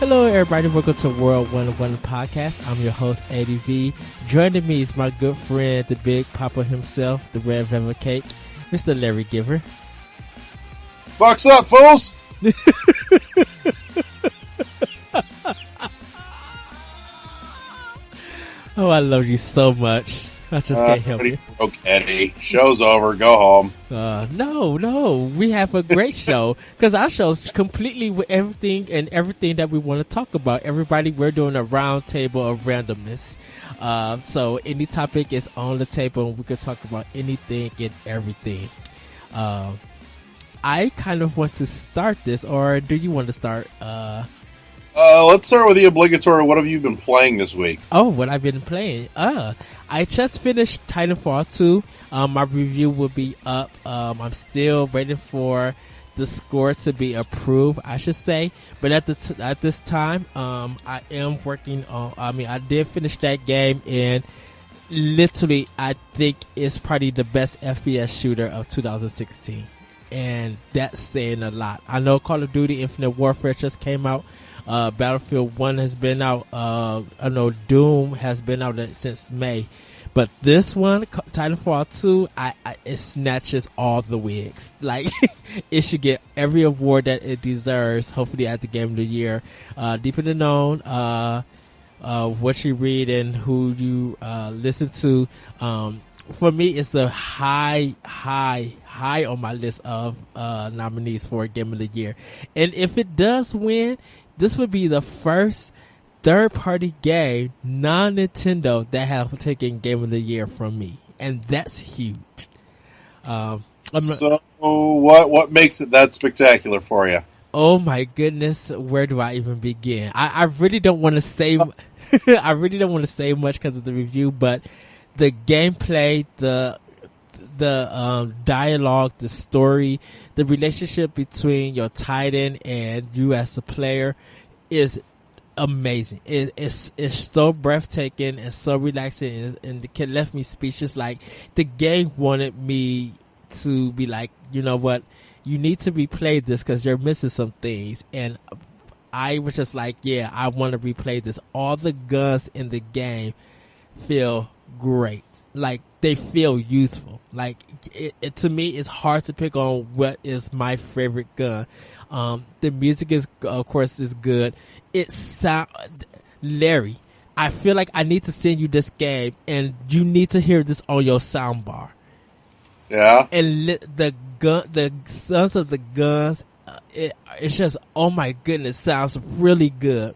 Hello, everybody. Welcome to World 101 Podcast. I'm your host, ADV. Joining me is my good friend, the Big Papa himself, the Red Velvet Cake, Mr. Larry Giver. Fucks up, fools! Oh, I love you so much. I just can't help it. Okay, show's over. Go home. No. We have a great show because our show's completely with everything that we want to talk about. Everybody, we're doing a round table of randomness. So any topic is on the table and we can talk about anything and everything. I kind of want to start this, or do you want to start? Let's start with the obligatory. What have you been playing this week? Oh, what I've been playing? I just finished Titanfall 2. My review will be up. I'm still waiting for the score to be approved, I should say. But at this time, I am working on. I did finish that game, and literally, I think it's probably the best FPS shooter of 2016, and that's saying a lot. I know Call of Duty Infinite Warfare just came out. Battlefield 1 has been out. I know Doom has been out since May. But this one, Titanfall 2, it snatches all the wigs. Like, it should get every award that it deserves, hopefully at the Game of the Year. Deep in the Known, what you read and who you listen to. For me, it's the high on my list of nominees for Game of the Year. And if it does win, this would be the first third-party game, non-Nintendo, that have taken Game of the Year from me. And that's huge. So what makes it that spectacular for you? Oh my goodness, where do I even begin? I really don't want to say I really don't want to say much because of the review, but the gameplay, the dialogue, the story, the relationship between your Titan and you as a player is amazing. It's so breathtaking and so relaxing, and it left me speechless. Like, the game wanted me to be like, you know what, you need to replay this because you're missing some things. And I was just like, yeah, I want to replay this. All the guns in the game feel great. Like, they feel useful. Like, it to me, it's hard to pick on what is my favorite gun. The music is, of course, is good. Larry, I feel like I need to send you this game, and you need to hear this on your soundbar. Yeah. And the sounds of the guns, it's just, oh my goodness, sounds really good.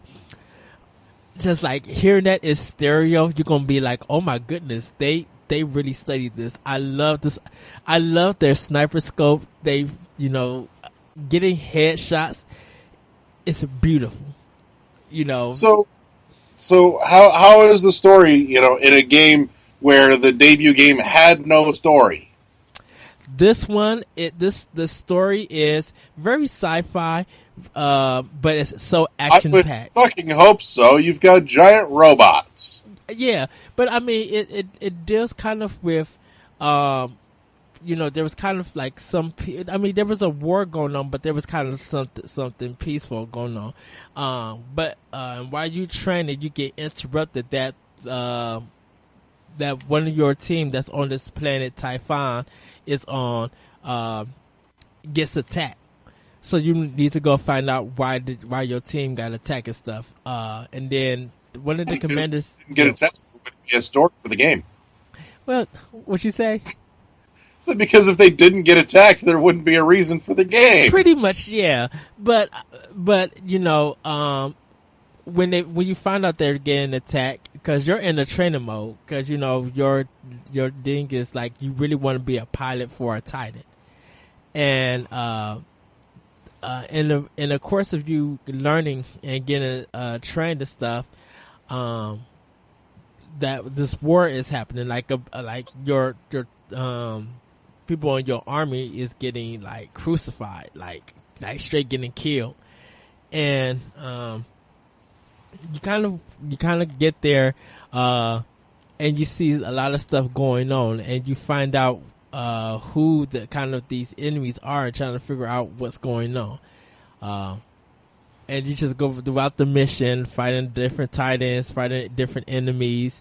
Just like hearing that in stereo, you're gonna be like, oh my goodness, they really studied this. I love this. I love their sniper scope. They, getting headshots. It's beautiful. So how is the story, in a game where the debut game had no story? This one, the story is very sci-fi, but it's so action-packed. I would fucking hope so. You've got giant robots. Yeah, but I mean, it deals kind of with, there was kind of like there was a war going on, but there was kind of something peaceful going on. But while you training, you get interrupted that one of your team that's on this planet Typhon is on, gets attacked. So you need to go find out why your team got attacked and stuff. And then one of the commanders get attacked. Would be a story for the game. Well, what you say? So because if they didn't get attacked, there wouldn't be a reason for the game. Pretty much, yeah. But when you find out they're getting attacked, because you're in a training mode, because your thing is like you really want to be a pilot for a Titan, and in the course of you learning and getting trained and stuff, that this war is happening, like your people in your army is getting like crucified, like straight getting killed, and you kind of get there, and you see a lot of stuff going on, and you find out who the kind of these enemies are, and trying to figure out what's going on. and you just go throughout the mission, fighting different titans, fighting different enemies,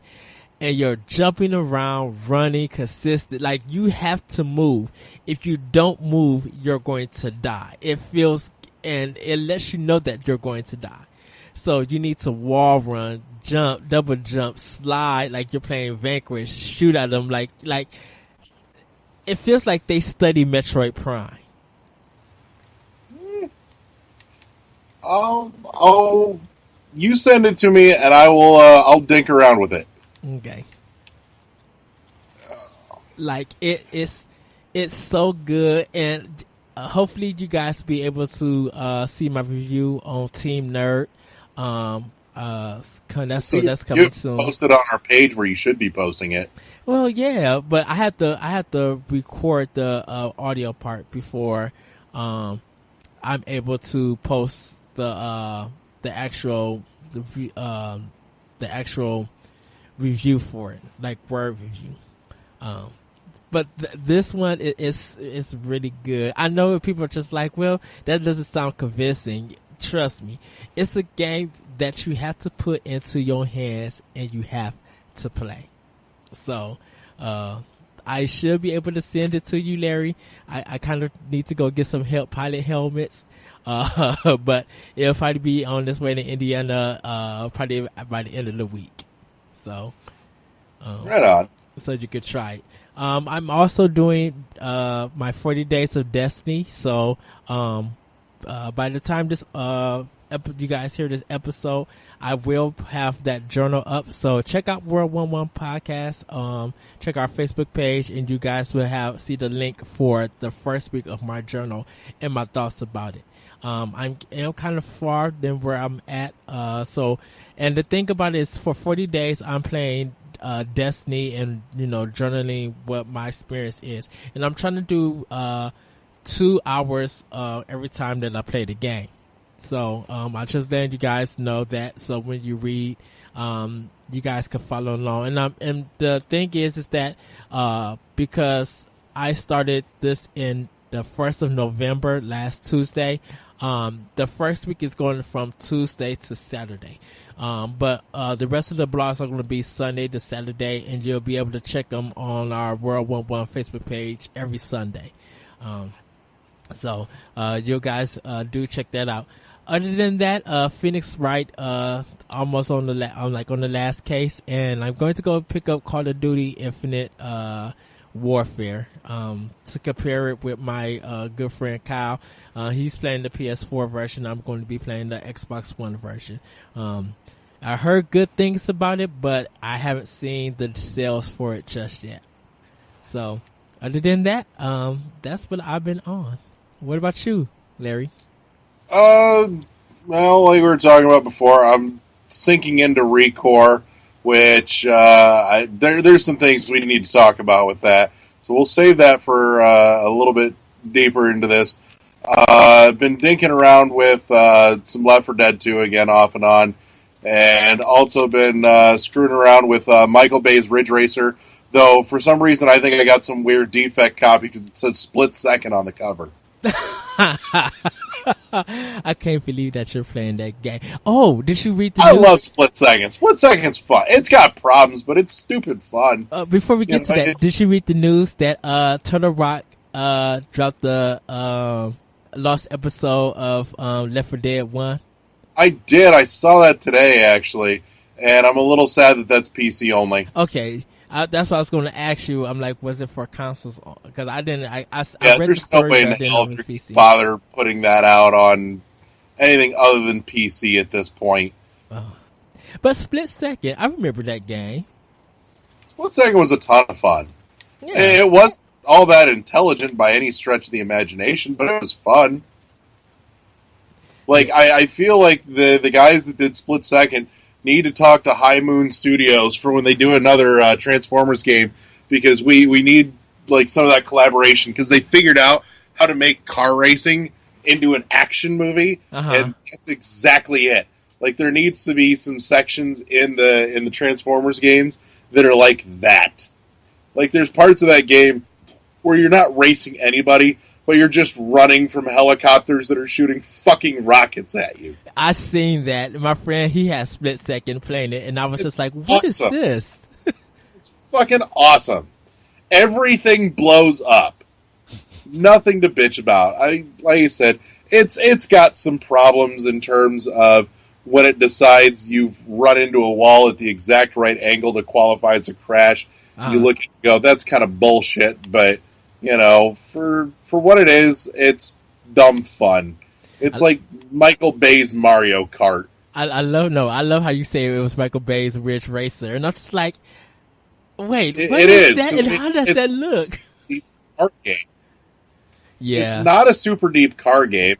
and you're jumping around, running consistent. Like, you have to move. If you don't move, you're going to die. It feels, and it lets you know that you're going to die. So you need to wall run, jump, double jump, slide like you're playing Vanquish, shoot at them like it feels like they study Metroid Prime. You send it to me and I will. I'll dink around with it. Okay. Like it's so good, and hopefully you guys be able to see my review on Team Nerd. That's coming soon. Post it on our page where you should be posting it. Well, yeah, but I had to record the audio part before I'm able to post the actual review for it, like word review. But this one is really good. I know people are just like, well, that doesn't sound convincing. Trust me, it's a game that you have to put into your hands and you have to play. So, I should be able to send it to you, Larry. I kind of need to go get some pilot helmets. But it'll probably be on this way to Indiana, probably by the end of the week. So, right on. So you could try it. I'm also doing, my 40 days of Destiny. So, by the time this, you guys hear this episode, I will have that journal up. So check out World 11 Podcast. Check our Facebook page, and you guys will see the link for the first week of my journal and my thoughts about it. I'm kind of far than where I'm at. And the thing about it is, for 40 days, I'm playing Destiny and, journaling what my experience is. And I'm trying to do 2 hours every time that I play the game. So I just letting you guys know that, so when you read, you guys can follow along. And the thing is that because I started this in the 1st of November, last Tuesday, the first week is going from Tuesday to Saturday. But the rest of the blogs are going to be Sunday to Saturday, and you'll be able to check them on our World 11 Facebook page every Sunday. So you guys do check that out. Other than that, Phoenix Wright almost on the last case, and I'm going to go pick up Call of Duty Infinite Warfare to compare it with my good friend Kyle. He's playing the PS4 version. I'm going to be playing the Xbox One version. I heard good things about it, but I haven't seen the sales for it just yet. So other than that, that's what I've been on. What about you, Larry? Well, like we were talking about before, I'm sinking into Recore, which there's some things we need to talk about with that. So we'll save that for a little bit deeper into this. I've been dinking around with some Left 4 Dead 2 again, off and on, and also been screwing around with Michael Bay's Ridge Racer, though for some reason I think I got some weird defect copy because it says split second on the cover. I can't believe that you're playing that game. Oh, did you read the news? I news? love Split Second. Split Second's fun. It's got problems, but it's stupid fun. Before we get to that, did you read the news that Turtle Rock dropped the lost episode of Left 4 Dead 1? I did. I saw that today, actually, and I'm a little sad that that's PC only. Okay. That's what I was going to ask you. I'm like, was it for consoles? Because I didn't. I read there's the story, no way in hell if bother putting that out on anything other than PC at this point. But Split Second, I remember that game. Split Second was a ton of fun. Yeah. It wasn't all that intelligent by any stretch of the imagination, but it was fun. Like, I feel like the guys that did Split Second need to talk to High Moon Studios for when they do another Transformers game, because we need like some of that collaboration, because they figured out how to make car racing into an action movie, and that's exactly it. Like, there needs to be some sections in the Transformers games that are like that. Like, there's parts of that game where you're not racing anybody, but you're just running from helicopters that are shooting fucking rockets at you. I seen that. My friend, he had split second playing it, and I was just like, "What awesome. is this?" It's fucking awesome. Everything blows up. Nothing to bitch about. Like I said, it's got some problems in terms of when it decides you've run into a wall at the exact right angle to qualify as a crash. You look and go, that's kind of bullshit, but for what it is, it's dumb fun. It's like Michael Bay's Mario Kart. I love how you say it was Michael Bay's Ridge Racer, and I'm just like, wait, it is that, and how does that look? Car game. Yeah, it's not a super deep car game.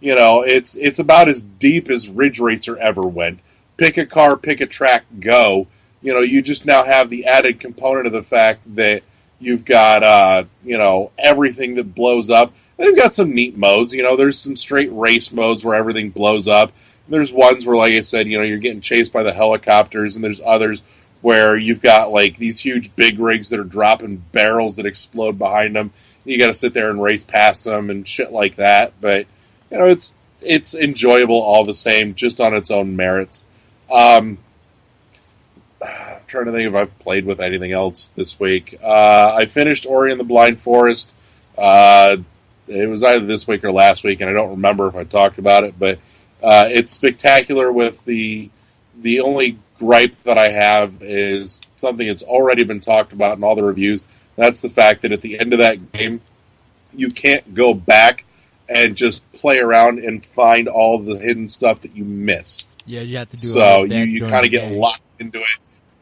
It's about as deep as Ridge Racer ever went. Pick a car, pick a track, go. You just now have the added component of the fact that you've got, everything that blows up. They've got some neat modes. There's some straight race modes where everything blows up. There's ones where, like I said, you're getting chased by the helicopters, and there's others where you've got, like, these huge big rigs that are dropping barrels that explode behind them. You got to sit there and race past them and shit like that. But, it's enjoyable all the same, just on its own merits. I'm trying to think if I've played with anything else this week. I finished Ori and the Blind Forest. It was either this week or last week, and I don't remember if I talked about it, but it's spectacular. With the only gripe that I have is something that's already been talked about in all the reviews. That's the fact that at the end of that game, you can't go back and just play around and find all the hidden stuff that you missed. Yeah, you have to do so you kind of get locked into it,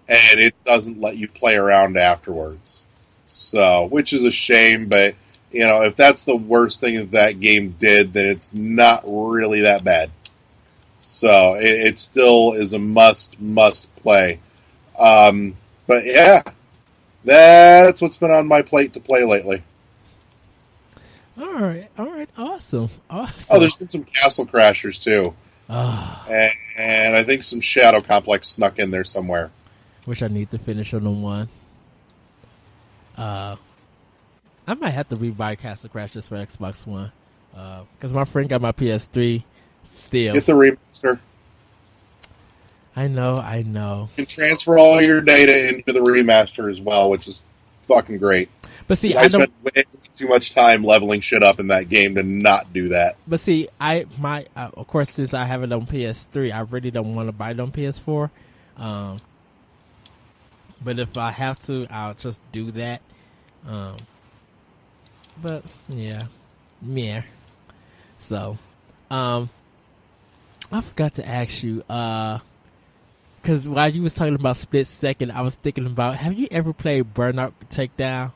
and it doesn't let you play around afterwards. So, which is a shame, but if that's the worst thing that game did, then it's not really that bad. So it still is a must play. But yeah, that's what's been on my plate to play lately. All right, awesome. Oh, there's been some Castle Crashers too. And I think some Shadow Complex snuck in there somewhere. Which I need to finish on the one. I might have to rebuy Castle Crashers for Xbox One. Because my friend got my PS3 still. Get the remaster. I know. You can transfer all your data into the remaster as well, which is fucking great. But see, I spent way too much time leveling shit up in that game to not do that. But see, of course, since I have it on PS3, I really don't want to buy it on PS4. But if I have to, I'll just do that. But yeah. So, I forgot to ask you, because while you was talking about split second, I was thinking about, have you ever played Burnout Takedown?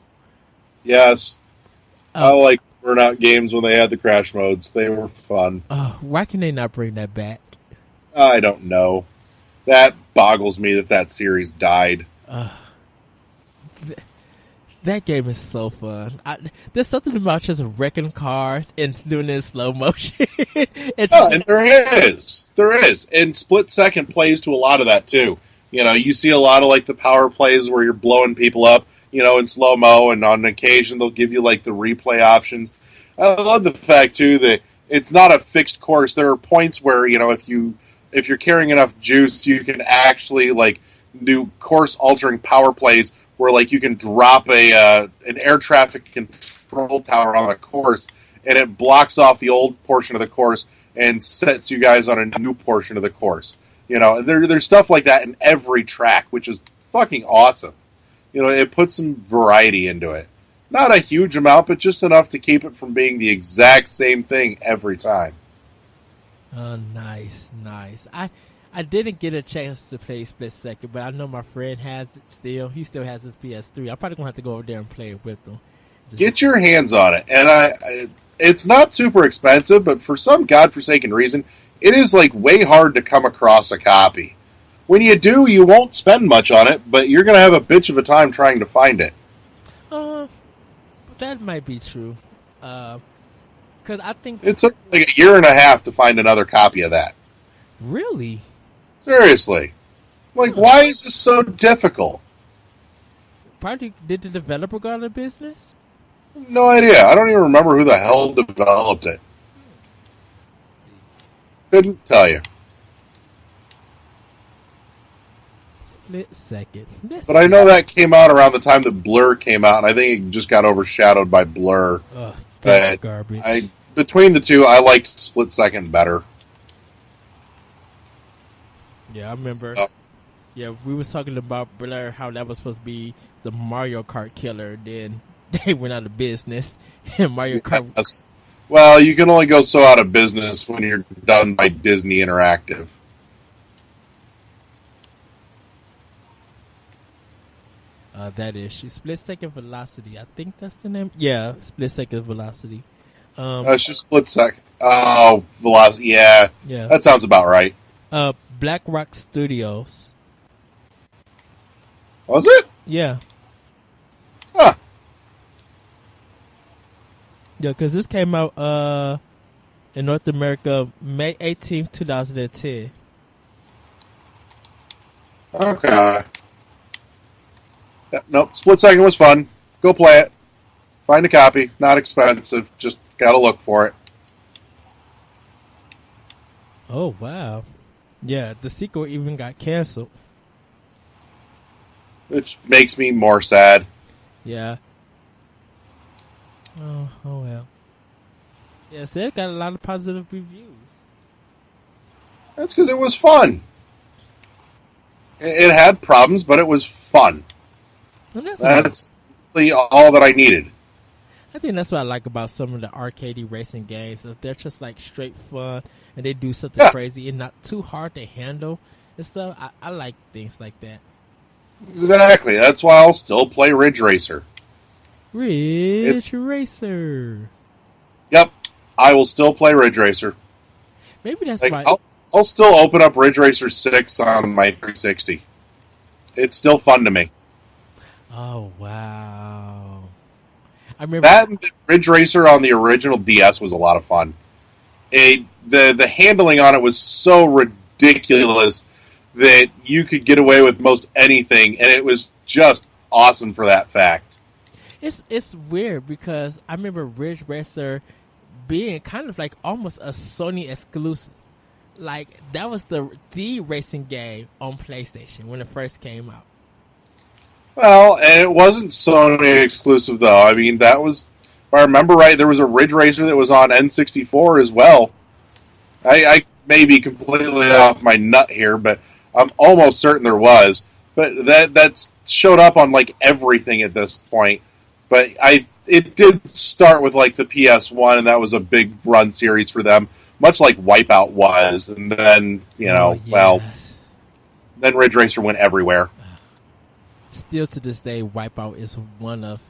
Yes. I like Burnout games when they had the crash modes. They were fun. Why can they not bring that back? I don't know. That boggles me that series died. That game is so fun. There's something about just wrecking cars and doing it in slow motion. And there is. And Split Second plays to a lot of that too. You see a lot of like the power plays where you're blowing people up, in slow-mo, and on occasion they'll give you like the replay options. I love the fact too that it's not a fixed course. There are points where, if you're carrying enough juice, you can actually like do course-altering power plays where like you can drop an air traffic control tower on a course, and it blocks off the old portion of the course and sets you guys on a new portion of the course. And there's stuff like that in every track, which is fucking awesome. It puts some variety into it. Not a huge amount, but just enough to keep it from being the exact same thing every time. Nice. I didn't get a chance to play Split Second, but I know my friend has it still. He still has his PS3. I'm probably going to have to go over there and play it with him. Get your hands on it. And it's not super expensive, but for some godforsaken reason, it is like way hard to come across a copy. When you do, you won't spend much on it, but you're going to have a bitch of a time trying to find it. That might be true. Because I think it took like a year and a half to find another copy of that. Really? Seriously. Like, why is this so difficult? Probably, did the developer go out of business? No idea. I don't even remember who the hell developed it. Couldn't tell you. Split Second. But I know that came out around the time that Blur came out, and I think it just got overshadowed by Blur. But garbage. Between the two, I liked Split Second better. Yeah, I remember. Yeah, we was talking about Blur, how that was supposed to be the Mario Kart killer. Then they went out of business, and Mario Kart. Yes. Well, you can only go so out of business when you're done by Disney Interactive. That issue. Split Second Velocity. I think that's the name. Yeah, Split Second Velocity. It's just Split Second. Oh, Velocity. Yeah, that sounds about right. Black Rock Studios. Was it? Yeah. Huh. Yeah, because this came out in North America May 18th, 2010. Okay. Yeah, nope. Split Second was fun. Go play it. Find a copy. Not expensive. Just gotta look for it. Oh, wow. Yeah, the sequel even got canceled. Which makes me more sad. Yeah. Oh well. Yeah, so it got a lot of positive reviews. That's because it was fun. It had problems, but it was fun. Well, that's really all that I needed. I think that's what I like about some of the arcade racing games. They're just like straight fun, and they do something crazy and not too hard to handle and stuff. I like things like that. Exactly. That's why I'll still play Ridge Racer. Ridge Racer. Yep, I will still play Ridge Racer. Maybe that's like, why. I'll still open up Ridge Racer 6 on my 360. It's still fun to me. Oh, wow. I remember that and the Ridge Racer on the original DS was a lot of fun. The handling on it was so ridiculous that you could get away with most anything, and it was just awesome for that fact. It's weird because I remember Ridge Racer being kind of like almost a Sony exclusive. Like that was the racing game on PlayStation when it first came out. Well, and it wasn't Sony exclusive though. I mean, that was, if I remember right, there was a Ridge Racer that was on N64 as well. I may be completely off my nut here, but I'm almost certain there was. But that's showed up on like everything at this point. But it did start with like the PS1, and that was a big run series for them, much like Wipeout was. And then then Ridge Racer went everywhere. Still to this day, Wipeout is one of.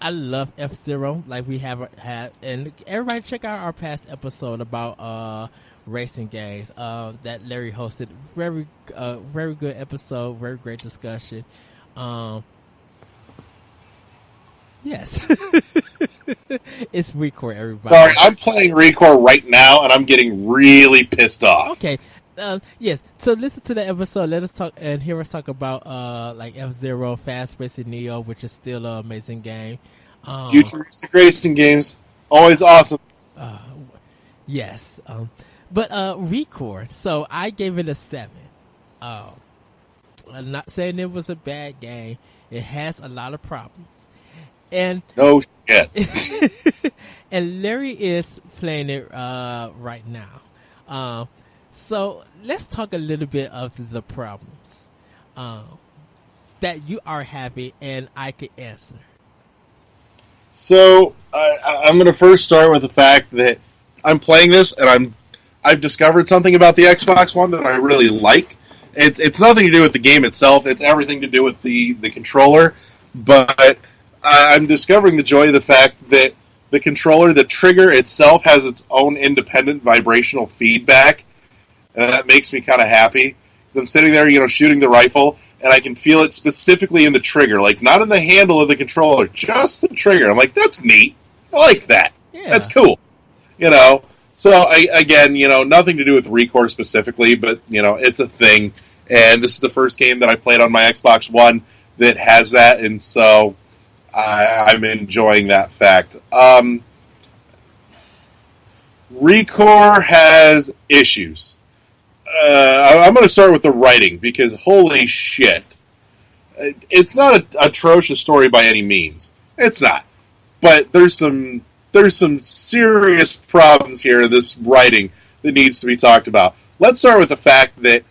I love F-Zero, like we have had, and everybody check out our past episode about racing games that Larry hosted. Very good episode, very great discussion. Yes. It's Recore, everybody. Sorry, I'm playing Recore right now, and I'm getting really pissed off. Okay. Yes. So listen to the episode. Let us talk and hear us talk about like F-Zero, Fast Racing Neo, which is still an amazing game. Futuristic racing games, always awesome. Yes. But Recore. So I gave it a 7. I'm not saying it was a bad game. It has a lot of problems. And no shit. And Larry is playing it right now. So let's talk a little bit of the problems that you are having, and I could answer. So I'm going to first start with the fact that I'm playing this, and I've discovered something about the Xbox One that I really like. It's nothing to do with the game itself. It's everything to do with the controller. But I'm discovering the joy of the fact that the controller, the trigger itself, has its own independent vibrational feedback. And that makes me kind of happy. Because I'm sitting there, shooting the rifle, and I can feel it specifically in the trigger. Like, not in the handle of the controller, just the trigger. I'm like, that's neat. I like that. Yeah. That's cool. So, again, nothing to do with Recore specifically, but, it's a thing. And this is the first game that I played on my Xbox One that has that, and so I'm enjoying that fact. Recore has issues. I'm going to start with the writing because holy shit. It's not an atrocious story by any means. It's not. But there's some serious problems here in this writing that needs to be talked about. Let's start with the fact that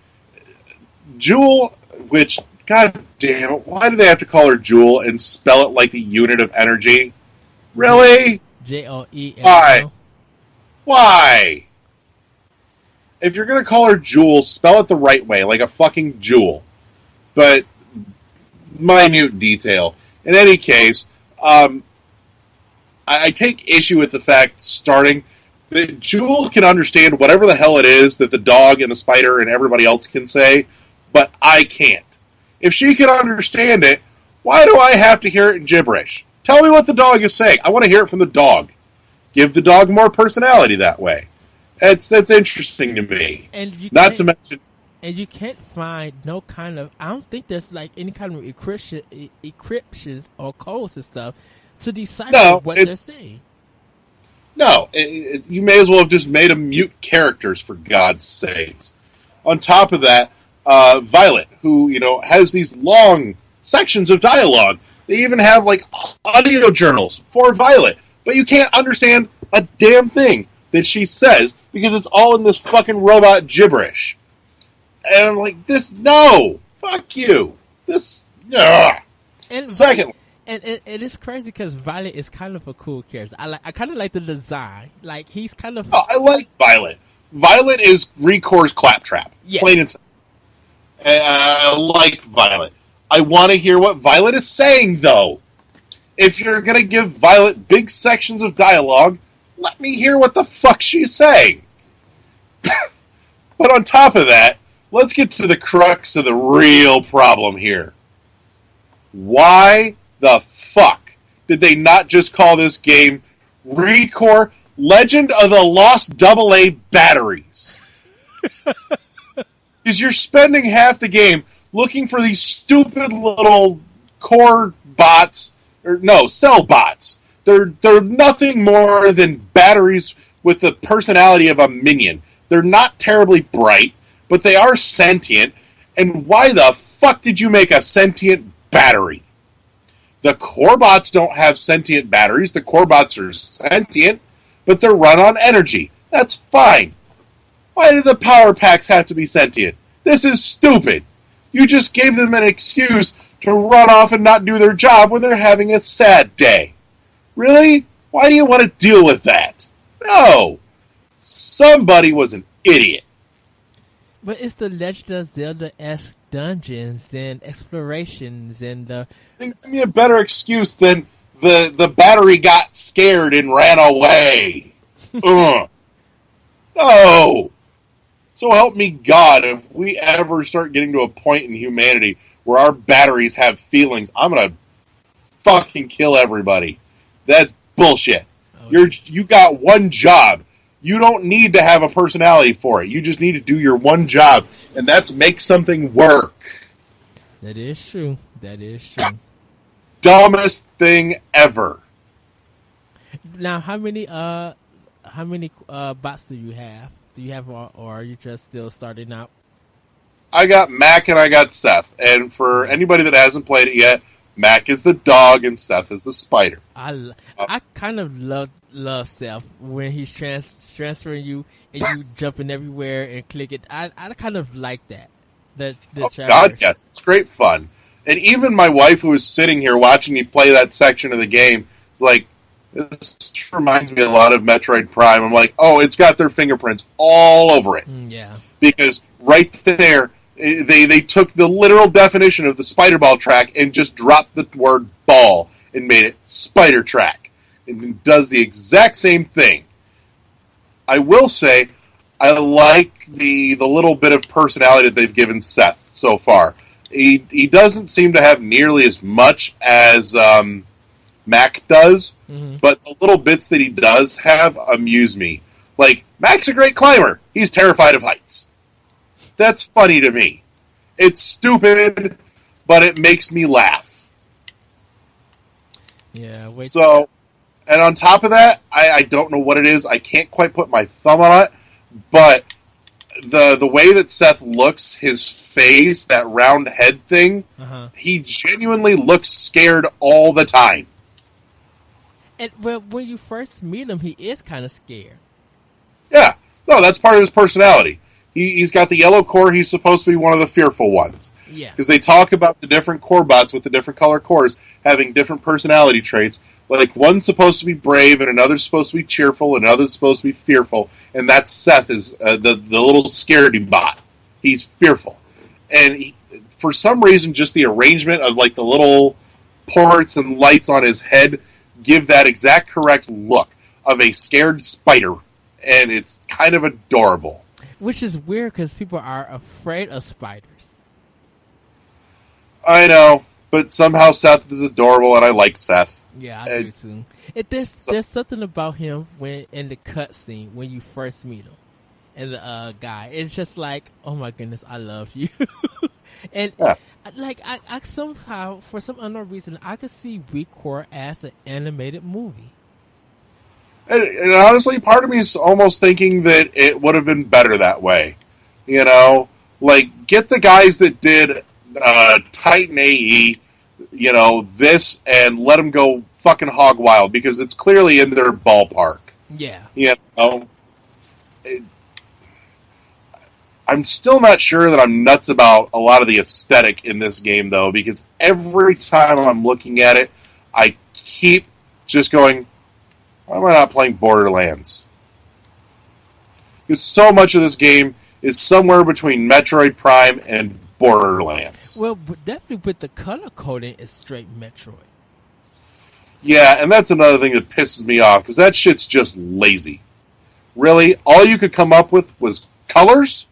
Jewel, which, god damn it, why do they have to call her Jewel and spell it like the unit of energy? Really? Joel. Why? If you're going to call her Jewel, spell it the right way, like a fucking jewel. But, minute detail. In any case, I take issue with the fact, starting, that Jewel can understand whatever the hell it is that the dog and the spider and everybody else can say, but I can't. If she can understand it, why do I have to hear it in gibberish? Tell me what the dog is saying. I want to hear it from the dog. Give the dog more personality that way. That's interesting to me. And not to mention, and you can't find no kind of. I don't think there's like any kind of encryptions or codes and stuff to decipher what they're saying. No, you may as well have just made them mute characters, for God's sakes. On top of that, Violet, who has these long sections of dialogue. They even have like audio journals for Violet, but you can't understand a damn thing that she says because it's all in this fucking robot gibberish. And I'm like, this, no, fuck you. This, ugh. And secondly, and it is crazy because Violet is kind of a cool character. I kind of like the design. Like he's kind of. Oh, I like Violet. Violet is Recore's claptrap. Yes. Plain and simple. I like Violet. I want to hear what Violet is saying, though. If you're going to give Violet big sections of dialogue, let me hear what the fuck she's saying. But on top of that, let's get to the crux of the real problem here. Why the fuck did they not just call this game Recore Legend of the Lost AA Batteries? Because you're spending half the game looking for these stupid little core bots, cell bots. They're nothing more than batteries with the personality of a minion. They're not terribly bright, but they are sentient. And why the fuck did you make a sentient battery? The core bots don't have sentient batteries. The core bots are sentient, but they're run on energy. That's fine. Why do the power packs have to be sentient? This is stupid. You just gave them an excuse to run off and not do their job when they're having a sad day. Really? Why do you want to deal with that? No. Somebody was an idiot. But it's the Legend of Zelda-esque dungeons and explorations and Give me a better excuse than the battery got scared and ran away. No. So help me God, if we ever start getting to a point in humanity where our batteries have feelings, I'm going to fucking kill everybody. That's bullshit. Okay. You got one job. You don't need to have a personality for it. You just need to do your one job, and that's make something work. That is true. Dumbest thing ever. Now, how many bots do you have? Do you have, or are you just still starting out? I got Mac and I got Seth, and for anybody that hasn't played it yet, Mac is the dog and Seth is the spider. I kind of love Seth when he's transferring you and you jumping everywhere and click it. I kind of like that. God, yes, it's great fun. And even my wife, who was sitting here watching me play that section of the game, is like, this reminds me a lot of Metroid Prime. I'm like, oh, it's got their fingerprints all over it. Yeah. Because right there, they took the literal definition of the spider ball track and just dropped the word ball and made it spider track. And it does the exact same thing. I will say, I like the little bit of personality that they've given Seth so far. He doesn't seem to have nearly as much as Mac does, but the little bits that he does have amuse me. Like, Mac's a great climber. He's terrified of heights. That's funny to me. It's stupid, but it makes me laugh. Yeah, wait. So, and on top of that, I don't know what it is. I can't quite put my thumb on it, but the way that Seth looks, his face, that round head thing, he genuinely looks scared all the time. And when you first meet him, he is kind of scared. Yeah. No, that's part of his personality. He's got the yellow core. He's supposed to be one of the fearful ones. Yeah. Because they talk about the different core bots with the different color cores having different personality traits. Like, one's supposed to be brave, and another's supposed to be cheerful, and another's supposed to be fearful. And that's Seth, is the little scaredy bot. He's fearful. And for some reason, just the arrangement of, like, the little ports and lights on his head give that exact correct look of a scared spider. And it's kind of adorable. Which is weird, because people are afraid of spiders. I know, but somehow Seth is adorable, and I like Seth. Yeah, I do too. There's something about him when in the cutscene when you first meet him, and the guy. It's just like, oh my goodness, I love you. And like I somehow, for some unknown reason, I could see Recore as an animated movie. And honestly, part of me is almost thinking that it would have been better that way. You know, like, get the guys that did Titan AE, you know, this, and let them go fucking hog wild, because it's clearly in their ballpark. Yeah. You know, I'm still not sure that I'm nuts about a lot of the aesthetic in this game, though, because every time I'm looking at it, I keep just going, why am I not playing Borderlands? Because so much of this game is somewhere between Metroid Prime and Borderlands. Well, definitely with the color coding, it's straight Metroid. Yeah, and that's another thing that pisses me off, because that shit's just lazy. Really? All you could come up with was colors?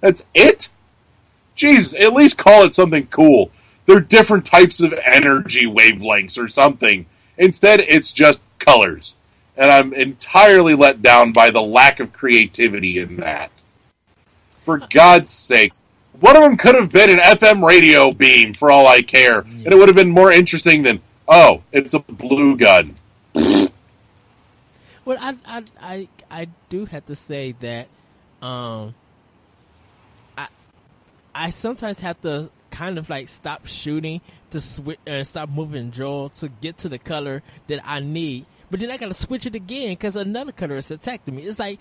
That's it? Jeez, at least call it something cool. They're different types of energy wavelengths or something. Instead, it's just colors. And I'm entirely let down by the lack of creativity in that. For God's sakes. One of them could have been an FM radio beam, for all I care. Yeah. And it would have been more interesting than, oh, it's a blue gun. Well, I do have to say that I sometimes have to kind of like stop shooting to switch stop moving Joel to get to the color that I need. But then I gotta switch it again because another color is attacking me. It's like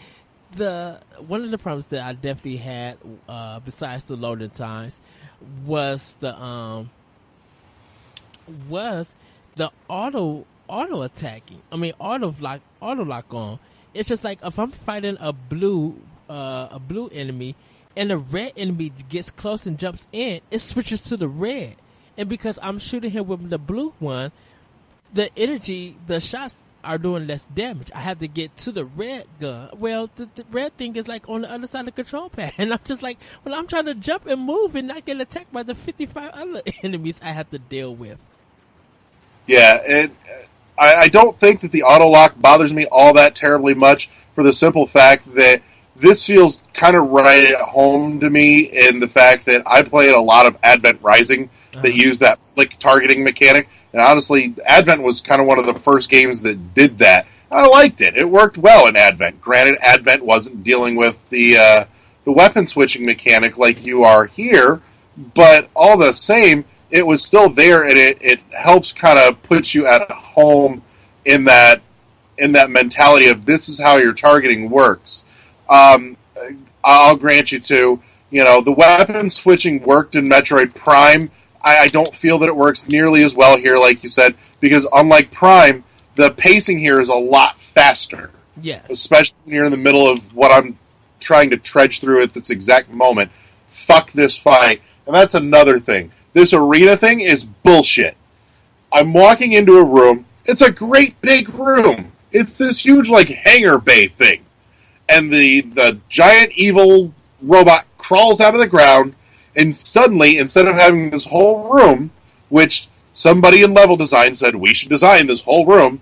one of the problems that I definitely had, besides the loading times, was the auto attacking. I mean, auto lock on. It's just like if I'm fighting a blue enemy and the red enemy gets close and jumps in, it switches to the red. And because I'm shooting him with the blue one, the shots are doing less damage. I have to get to the red gun. Well, the red thing is like on the other side of the control pad. And I'm just like, well, I'm trying to jump and move and not get attacked by the 55 other enemies I have to deal with. Yeah, and I don't think that the auto lock bothers me all that terribly much, for the simple fact that this feels kind of right at home to me in the fact that I played a lot of Advent Rising that used that flick targeting mechanic. And honestly, Advent was kind of one of the first games that did that. I liked it. It worked well in Advent. Granted, Advent wasn't dealing with the weapon switching mechanic like you are here, but all the same, it was still there, and it helps kind of put you at home in that mentality of this is how your targeting works. I'll grant you too, the weapon switching worked in Metroid Prime. I don't feel that it works nearly as well here, like you said, because unlike Prime, the pacing here is a lot faster. Yes. Especially when you're in the middle of what I'm trying to trudge through at this exact moment. Fuck this fight. And that's another thing. This arena thing is bullshit. I'm walking into a room. It's a great big room. It's this huge, hangar bay thing. And the giant evil robot crawls out of the ground, and suddenly, instead of having this whole room, which somebody in level design said, we should design this whole room,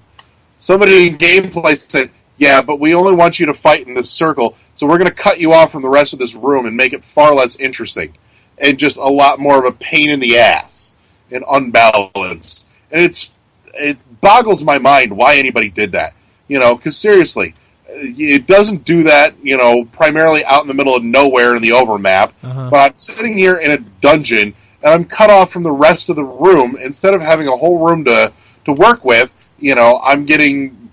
somebody in gameplay said, yeah, but we only want you to fight in this circle, so we're going to cut you off from the rest of this room and make it far less interesting, and just a lot more of a pain in the ass, and unbalanced. And it boggles my mind why anybody did that. Because seriously, it doesn't do that, primarily out in the middle of nowhere in the overmap. But I'm sitting here in a dungeon, and I'm cut off from the rest of the room. Instead of having a whole room to work with, I'm getting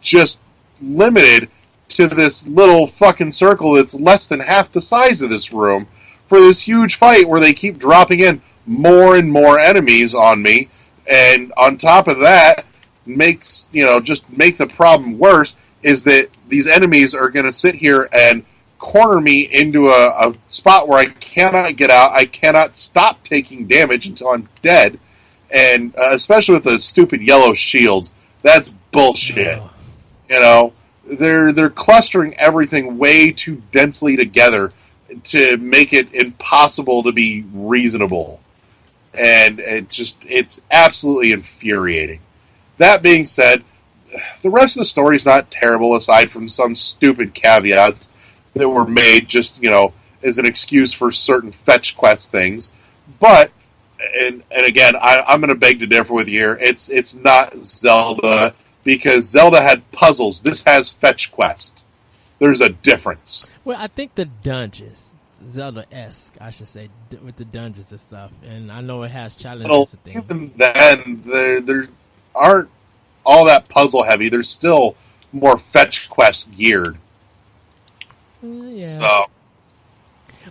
just limited to this little fucking circle that's less than half the size of this room for this huge fight where they keep dropping in more and more enemies on me. And on top of that, make the problem worse is that these enemies are going to sit here and corner me into a spot where I cannot get out. I cannot stop taking damage until I'm dead. And especially with the stupid yellow shields, that's bullshit. They're clustering everything way too densely together to make it impossible to be reasonable. And it's absolutely infuriating. That being said, the rest of the story is not terrible aside from some stupid caveats that were made just, as an excuse for certain fetch quest things. But, and again, I'm going to beg to differ with you here. It's not Zelda, because Zelda had puzzles. This has fetch quest. There's a difference. Well, I think the dungeons, Zelda-esque, I should say, with the dungeons and stuff. And I know it has challenges and things. Even then, there aren't all that puzzle heavy. There's still more fetch quest geared. Yeah. So.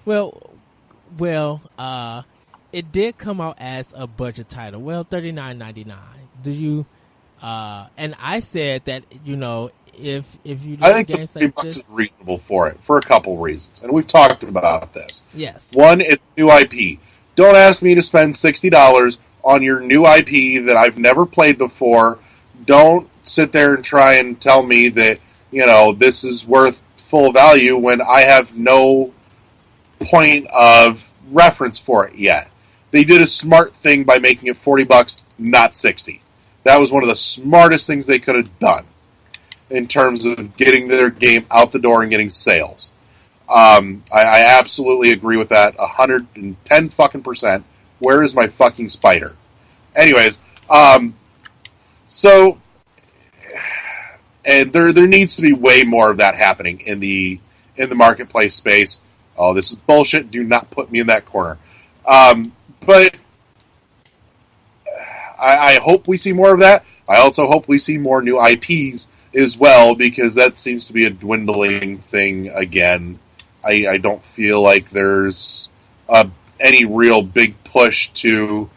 Well, it did come out as a budget title. Well, $39.99. Do you? And I said that if you I think games the like $3 this, is reasonable for it for a couple reasons, and we've talked about this. Yes. One, it's new IP. Don't ask me to spend $60 on your new IP that I've never played before. Don't sit there and try and tell me that this is worth full value when I have no point of reference for it yet. They did a smart thing by making it $40, not $60. That was one of the smartest things they could have done in terms of getting their game out the door and getting sales. I absolutely agree with that 110 fucking %. Where is my fucking spider? Anyways, so and there needs to be way more of that happening in the marketplace space. Oh, this is bullshit. Do not put me in that corner. But I hope we see more of that. I also hope we see more new IPs as well, because that seems to be a dwindling thing again. I don't feel like there's any real big push to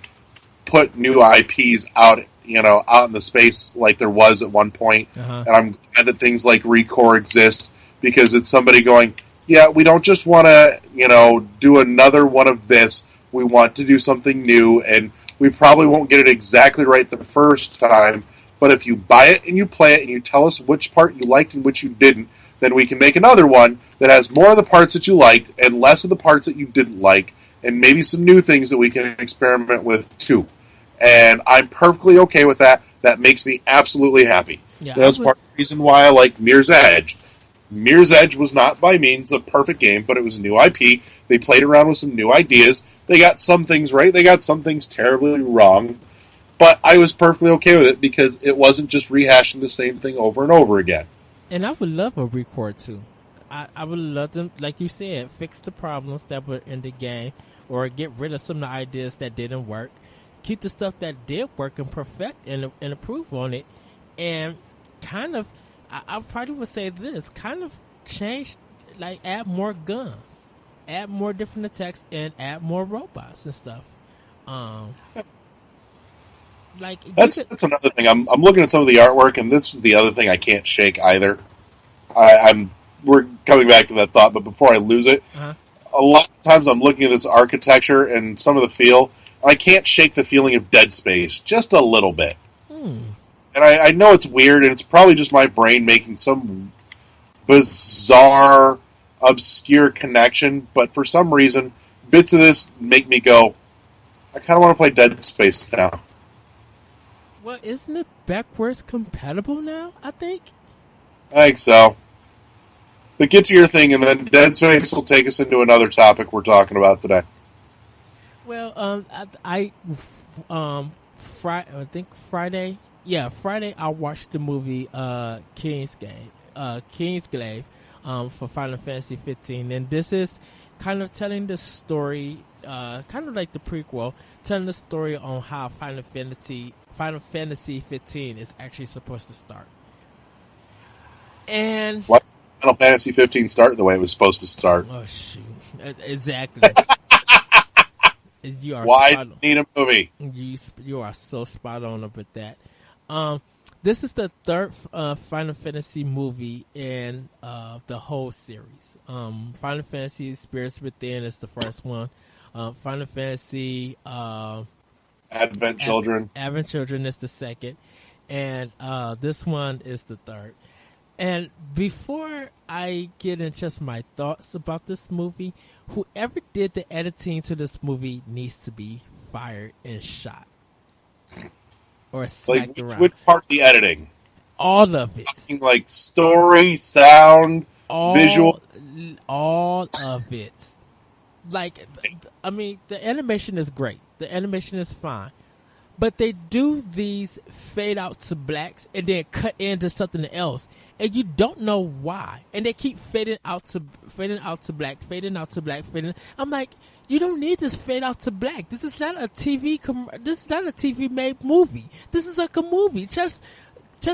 put new IPs out, out in the space like there was at one point. And I'm glad that things like Recore exist, because it's somebody going, yeah, we don't just want to, do another one of this. We want to do something new, and we probably won't get it exactly right the first time, but if you buy it and you play it and you tell us which part you liked and which you didn't, then we can make another one that has more of the parts that you liked and less of the parts that you didn't like, and maybe some new things that we can experiment with too. And I'm perfectly okay with that. That makes me absolutely happy. Yeah, that's part of the reason why I like Mirror's Edge. Mirror's Edge was not by means a perfect game, but it was a new IP. They played around with some new ideas. They got some things right. They got some things terribly wrong. But I was perfectly okay with it because it wasn't just rehashing the same thing over and over again. And I would love a Record too. I would love them, like you said, fix the problems that were in the game, or get rid of some of the ideas that didn't work. Keep the stuff that did work and perfect and improve on it. And kind of, I probably would say this, kind of change, like add more guns, add more different attacks, and add more robots and stuff. Like that's another thing. I'm looking at some of the artwork, and this is the other thing I can't shake either. We're coming back to that thought, but before I lose it, a lot of times I'm looking at this architecture and some of the feel, and I can't shake the feeling of Dead Space just a little bit. And I know it's weird, and it's probably just my brain making some bizarre, obscure connection, but for some reason, bits of this make me go, I kind of want to play Dead Space now. Well, isn't it backwards compatible now, I think? I think so. But get to your thing, and then Dead Space will take us into another topic we're talking about today. Well, I I think Friday. Yeah, Friday I watched the movie Kingsglaive for Final Fantasy 15, and this is kind of telling the story, kind of like the prequel, telling the story on how Final Fantasy 15 is actually supposed to start. And why did Final Fantasy 15 start the way it was supposed to start? oh shoot, exactly. You are Why spot on. need a movie? You are so spot on up with that. This is the third Final Fantasy movie in the whole series. Final Fantasy Spirits Within is the first one. Final Fantasy Advent Children. Advent Children is the second, and this one is the third. And before I get into just my thoughts about this movie, whoever did the editing to this movie needs to be fired and shot. Or smacked Like, around. which part of the editing? All of it. Like story, sound, visual. All of it. Like, I mean, the animation is great. The animation is fine. But they do these fade out to blacks and then cut into something else, and you don't know why. And they keep fading out to black, fading out to black, fading. I'm like, you don't need this fade out to black. This is not a TV made movie. This is like a movie. Just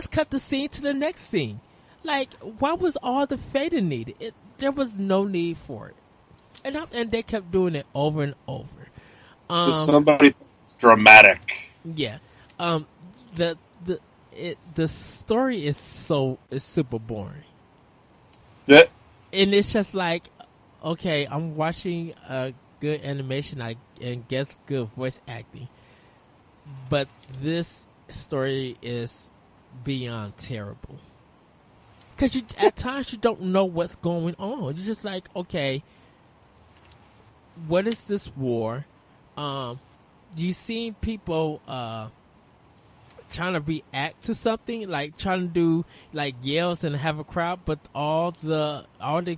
cut the scene to the next scene. Like, why was all the fading needed? There was no need for it. And they kept doing it over and over. Somebody thinks dramatic. Yeah. The story is super boring. Yeah. And it's just like, okay, I'm watching a good animation and gets good voice acting. But this story is beyond terrible. Cause at times you don't know what's going on. You're just like, okay, what is this war? You seen people trying to react to something, like trying to do like yells and have a crowd, but all the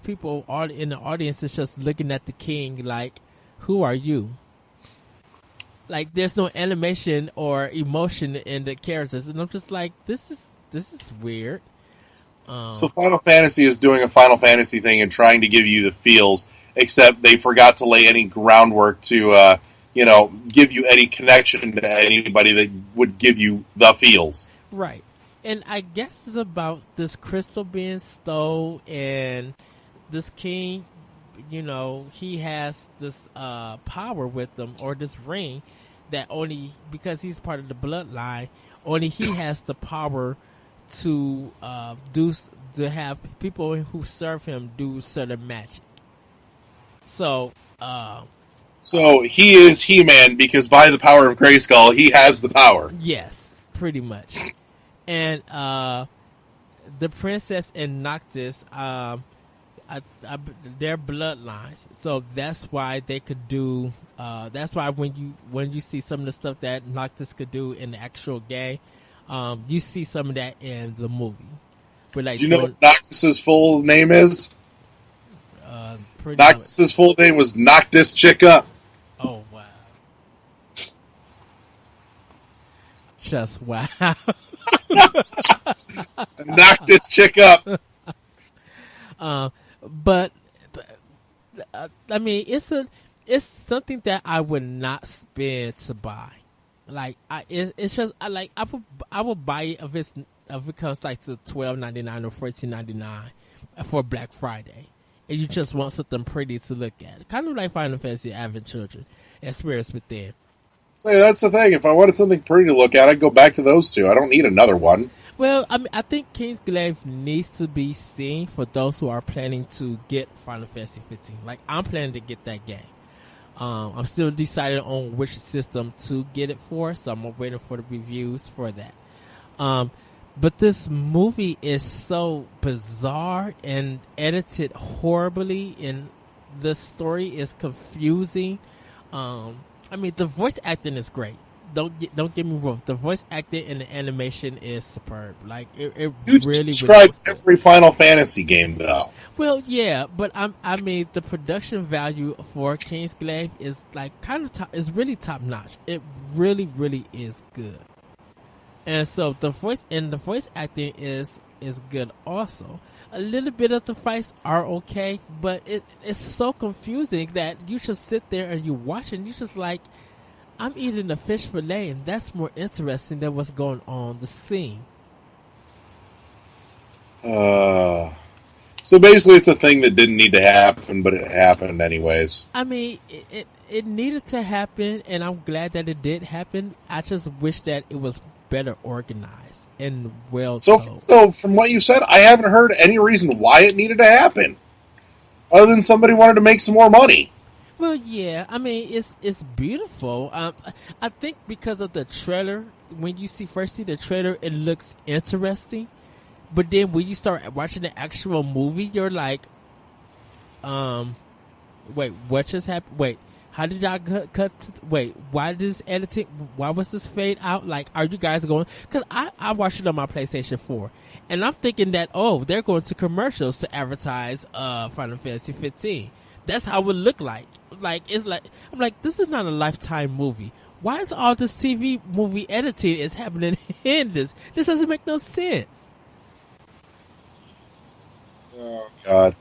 people in the audience is just looking at the king like, who are you? Like, there's no animation or emotion in the characters, and I'm just like, this is weird. So Final Fantasy is doing a Final Fantasy thing and trying to give you the feels, except they forgot to lay any groundwork to give you any connection to anybody that would give you the feels. Right. And I guess it's about this crystal being stole, and this king, he has this power with him, or this ring, that only, because he's part of the bloodline, only he has the power to have people who serve him do certain magic. So he is He-Man because by the power of Grayskull, he has the power. Yes, pretty much. And the princess and Noctis, they're bloodlines, so that's why they could do. That's why when you see some of the stuff that Noctis could do in the actual game, you see some of that in the movie. But like, do you know what Noctis's full name is? Noctis's full name was Knock This Chick Up. Oh, wow. Just wow. Knock this chick up. But I mean, it's something that I would not spend to buy. Like, it's just I would buy it if it comes like to $12.99 or $14.99 for Black Friday, and you just want something pretty to look at, kind of like Final Fantasy Advent Children and Spirits Within. So that's the thing. If I wanted something pretty to look at, I'd go back to those two. I don't need another one. Well, I mean, I think Kingsglaive needs to be seen for those who are planning to get Final Fantasy 15. Like, I'm planning to get that game. I'm still decided on which system to get it for, so I'm waiting for the reviews for that. But this movie is so bizarre and edited horribly, and the story is confusing. I mean, the voice acting is great. don't get me wrong. The voice acting and the animation is superb. Like it You really described is good. every Final Fantasy game, though. Well, yeah, but I mean, the production value for Kingsglaive is like kind of is really top notch. It really, really is good. And so the voice acting is good also. A little bit of the fights are okay, but it's so confusing that you just sit there and you watch and you just like, I'm eating a fish fillet and that's more interesting than what's going on the scene. So basically, it's a thing that didn't need to happen, but it happened anyways. I mean, it needed to happen, and I'm glad that it did happen. I just wish that it was better organized and well told. So from what you said, I haven't heard any reason why it needed to happen, other than somebody wanted to make some more money. Well, yeah, I mean, it's beautiful. I think because of the trailer, when you first see the trailer, it looks interesting. But then when you start watching the actual movie, you're like, wait, what just happened? Wait, how did y'all wait, why this editing? Why was this fade out? Like, are you guys going? Because I watched it on my PlayStation 4, and I'm thinking that they're going to commercials to advertise Final Fantasy 15. That's how it would look like. Like it's like I'm like, this is not a Lifetime movie. Why is all this TV movie editing is happening in this? This doesn't make no sense. Oh God.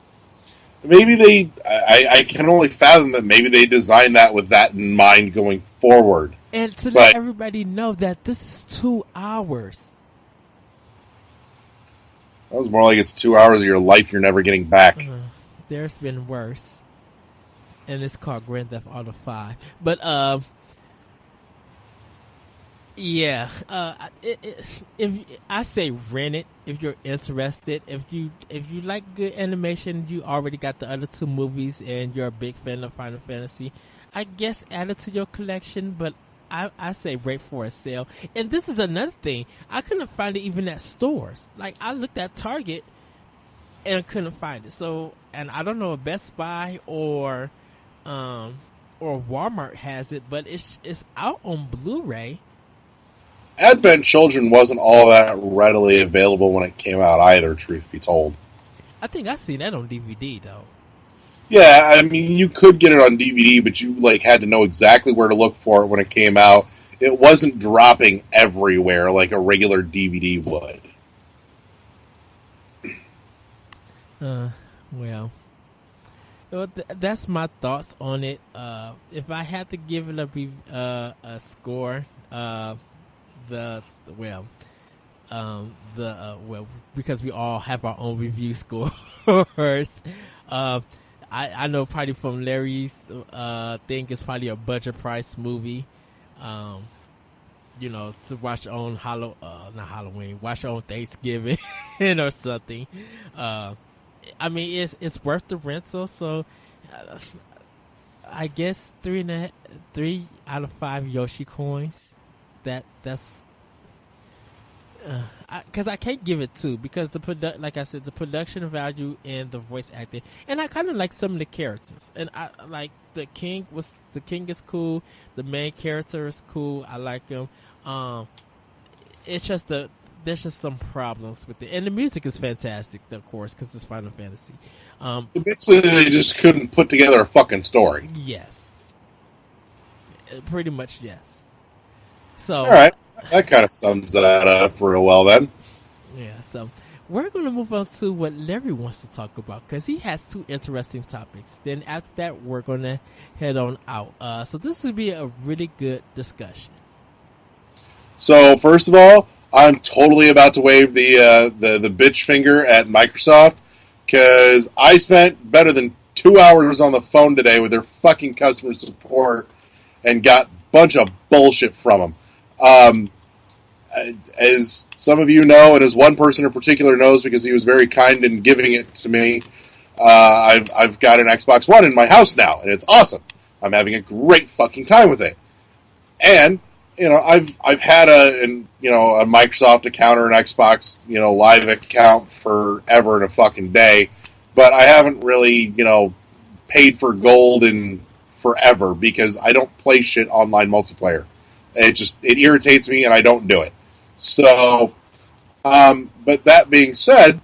Maybe I can only fathom that maybe they designed that with that in mind going forward. And to let everybody know that this is 2 hours. That was more like it's 2 hours of your life you're never getting back. There's been worse. And it's called Grand Theft Auto 5. But, yeah, if I say rent it if you're interested. If you like good animation, you already got the other 2 movies, and you're a big fan of Final Fantasy. I guess add it to your collection, but I say wait for a sale. And this is another thing, I couldn't find it even at stores. Like I looked at Target and couldn't find it. So, and I don't know if Best Buy or Walmart has it, but it's out on Blu-ray. Advent Children wasn't all that readily available when it came out either, truth be told. I think I seen that on DVD though. Yeah, I mean, you could get it on DVD, but you had to know exactly where to look for it when it came out. It wasn't dropping everywhere like a regular DVD would. Well, that's my thoughts on it. If I had to give it a score, because we all have our own review scores. I know probably from Larry's thing, it's probably a budget price movie. To watch on not Halloween, watch on Thanksgiving or something. I mean, it's worth the rental. So I guess 3 out of 5 Yoshi coins. That's because I can't give it 2 because like I said, the production value and the voice acting, and I kind of like some of the characters, and I like the king is cool, the main character is cool, I like him. It's just there's just some problems with it, and the music is fantastic, of course, because it's Final Fantasy. Basically, they just couldn't put together a fucking story. Yes, pretty much yes. So all right. That kind of sums that up real well, then. Yeah, so we're going to move on to what Larry wants to talk about, because he has 2 interesting topics. Then after that, we're going to head on out. So this will be a really good discussion. So, first of all, I'm totally about to wave the bitch finger at Microsoft, because I spent better than 2 hours on the phone today with their fucking customer support and got a bunch of bullshit from them. As some of you know, and as one person in particular knows because he was very kind in giving it to me, I've got an Xbox One in my house now, and it's awesome. I'm having a great fucking time with it. And, I've had a Microsoft account or an Xbox, Live account forever and a fucking day, but I haven't really, paid for gold in forever because I don't play shit online multiplayer. It irritates me, and I don't do it. So, but that being said,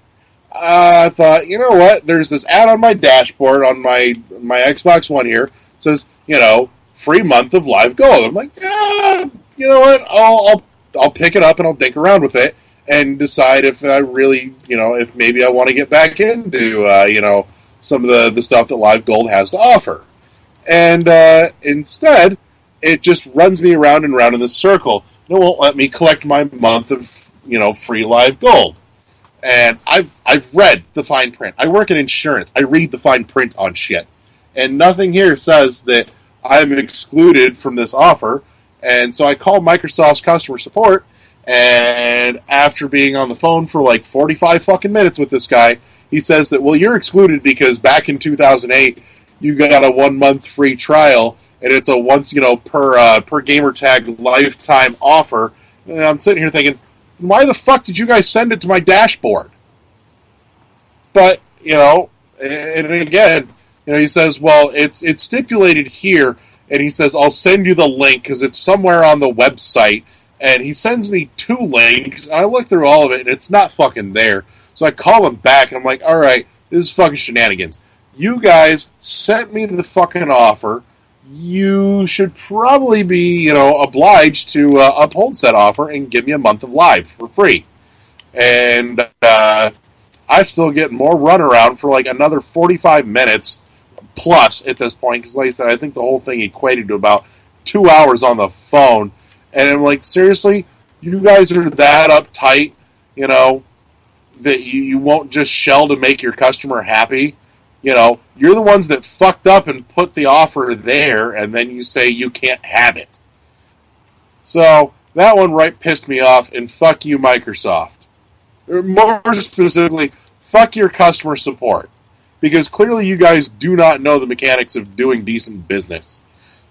I thought, you know what? There's this ad on my dashboard on my Xbox One here. It says, free month of Live Gold. I'm like, you know what? I'll pick it up and I'll dink around with it and decide if I really, if maybe I want to get back into, some of the stuff that Live Gold has to offer. And instead, it just runs me around and around in this circle. It won't let me collect my month of, free Live Gold. And I've read the fine print. I work in insurance. I read the fine print on shit. And nothing here says that I'm excluded from this offer. And so I called Microsoft's customer support, and after being on the phone for like 45 fucking minutes with this guy, he says that, well, you're excluded because back in 2008, you got a 1 month free trial, and it's a once, per gamer tag lifetime offer. And I'm sitting here thinking, why the fuck did you guys send it to my dashboard? But, and again, he says, well, it's stipulated here, and he says, I'll send you the link because it's somewhere on the website. And he sends me 2 links, and I look through all of it, and it's not fucking there. So I call him back, and I'm like, all right, this is fucking shenanigans. You guys sent me the fucking offer. You should probably be, obliged to uphold said offer and give me a month of Live for free. And I still get more runaround for like another 45 minutes plus at this point, because like I said, I think the whole thing equated to about 2 hours on the phone. And I'm like, seriously? You guys are that uptight, that you won't just shell to make your customer happy? You're the ones that fucked up and put the offer there, and then you say you can't have it. So, that one right pissed me off, and fuck you, Microsoft. Or more specifically, fuck your customer support. Because clearly you guys do not know the mechanics of doing decent business.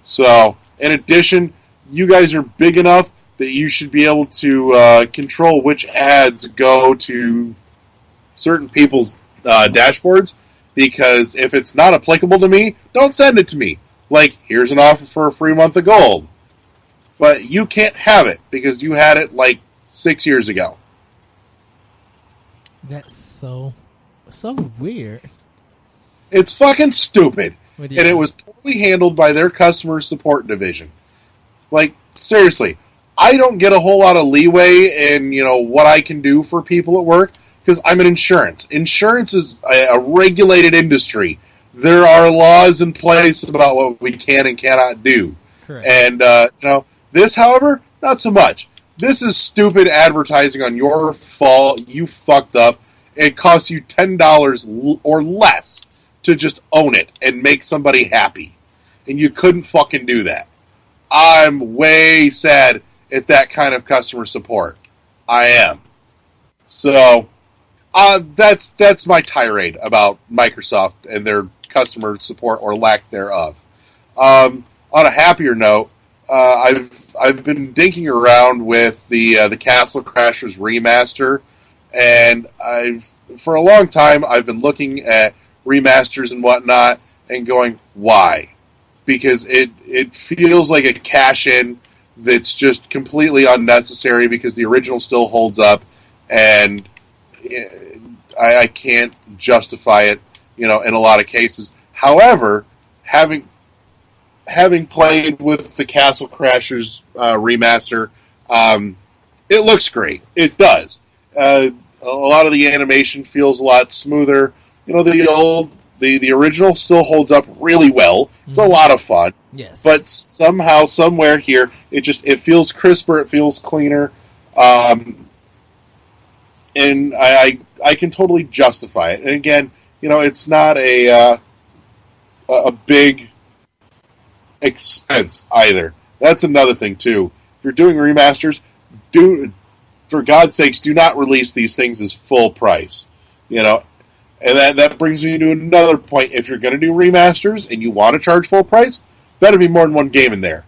So, in addition, you guys are big enough that you should be able to control which ads go to certain people's dashboards, because if it's not applicable to me, don't send it to me. Like, here's an offer for a free month of gold. But you can't have it because you had it like 6 years ago. That's so weird. It's fucking stupid. And it was totally handled by their customer support division. Like, seriously, I don't get a whole lot of leeway in, what I can do for people at work, because I'm in insurance. Insurance is a regulated industry. There are laws in place about what we can and cannot do. Correct. And, this, however, not so much. This is stupid advertising on your fault. You fucked up. It costs you $10 or less to just own it and make somebody happy. And you couldn't fucking do that. I'm way sad at that kind of customer support. I am. So, that's my tirade about Microsoft and their customer support or lack thereof. On a happier note, I've been dinking around with the Castle Crashers remaster, and for a long time I've been looking at remasters and whatnot and going, why? Because it feels like a cash-in that's just completely unnecessary because the original still holds up, and I can't justify it, in a lot of cases. However, having played with the Castle Crashers remaster, it looks great. It does. A lot of the animation feels a lot smoother. The original still holds up really well. It's a lot of fun. Yes. But somehow, somewhere here, it feels crisper. It feels cleaner. And I can totally justify it. And again, it's not a big expense either. That's another thing too. If you're doing remasters, for God's sakes, do not release these things as full price. And that brings me to another point. If you're going to do remasters and you want to charge full price, better be more than one game in there.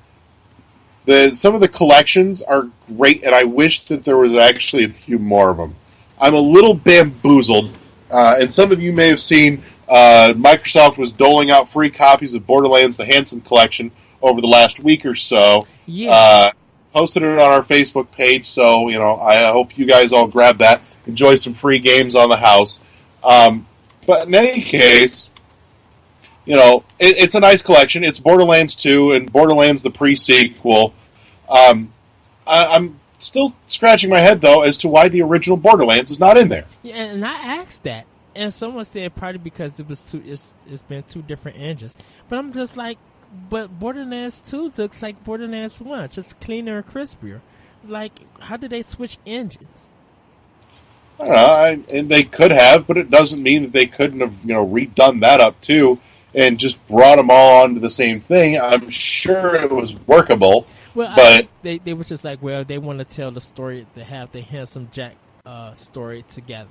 Some of the collections are great, and I wish that there was actually a few more of them. I'm a little bamboozled, and some of you may have seen Microsoft was doling out free copies of Borderlands: The Handsome Collection over the last week or so. Yeah. posted it on our Facebook page, so I hope you guys all grab that. Enjoy some free games on the house. But in any case, it's a nice collection. It's Borderlands 2 and Borderlands the pre-sequel. I'm still scratching my head, though, as to why the original Borderlands is not in there. Yeah, and I asked that, and someone said probably because it's been two different engines. But I'm just like, but Borderlands 2 looks like Borderlands 1, just cleaner and crispier. Like, how did they switch engines? I don't know, and they could have, but it doesn't mean that they couldn't have, redone that up too, and just brought them all onto the same thing. I'm sure it was workable. Well, but I think they were just like, well, they want to tell the story, to have the Handsome Jack story together.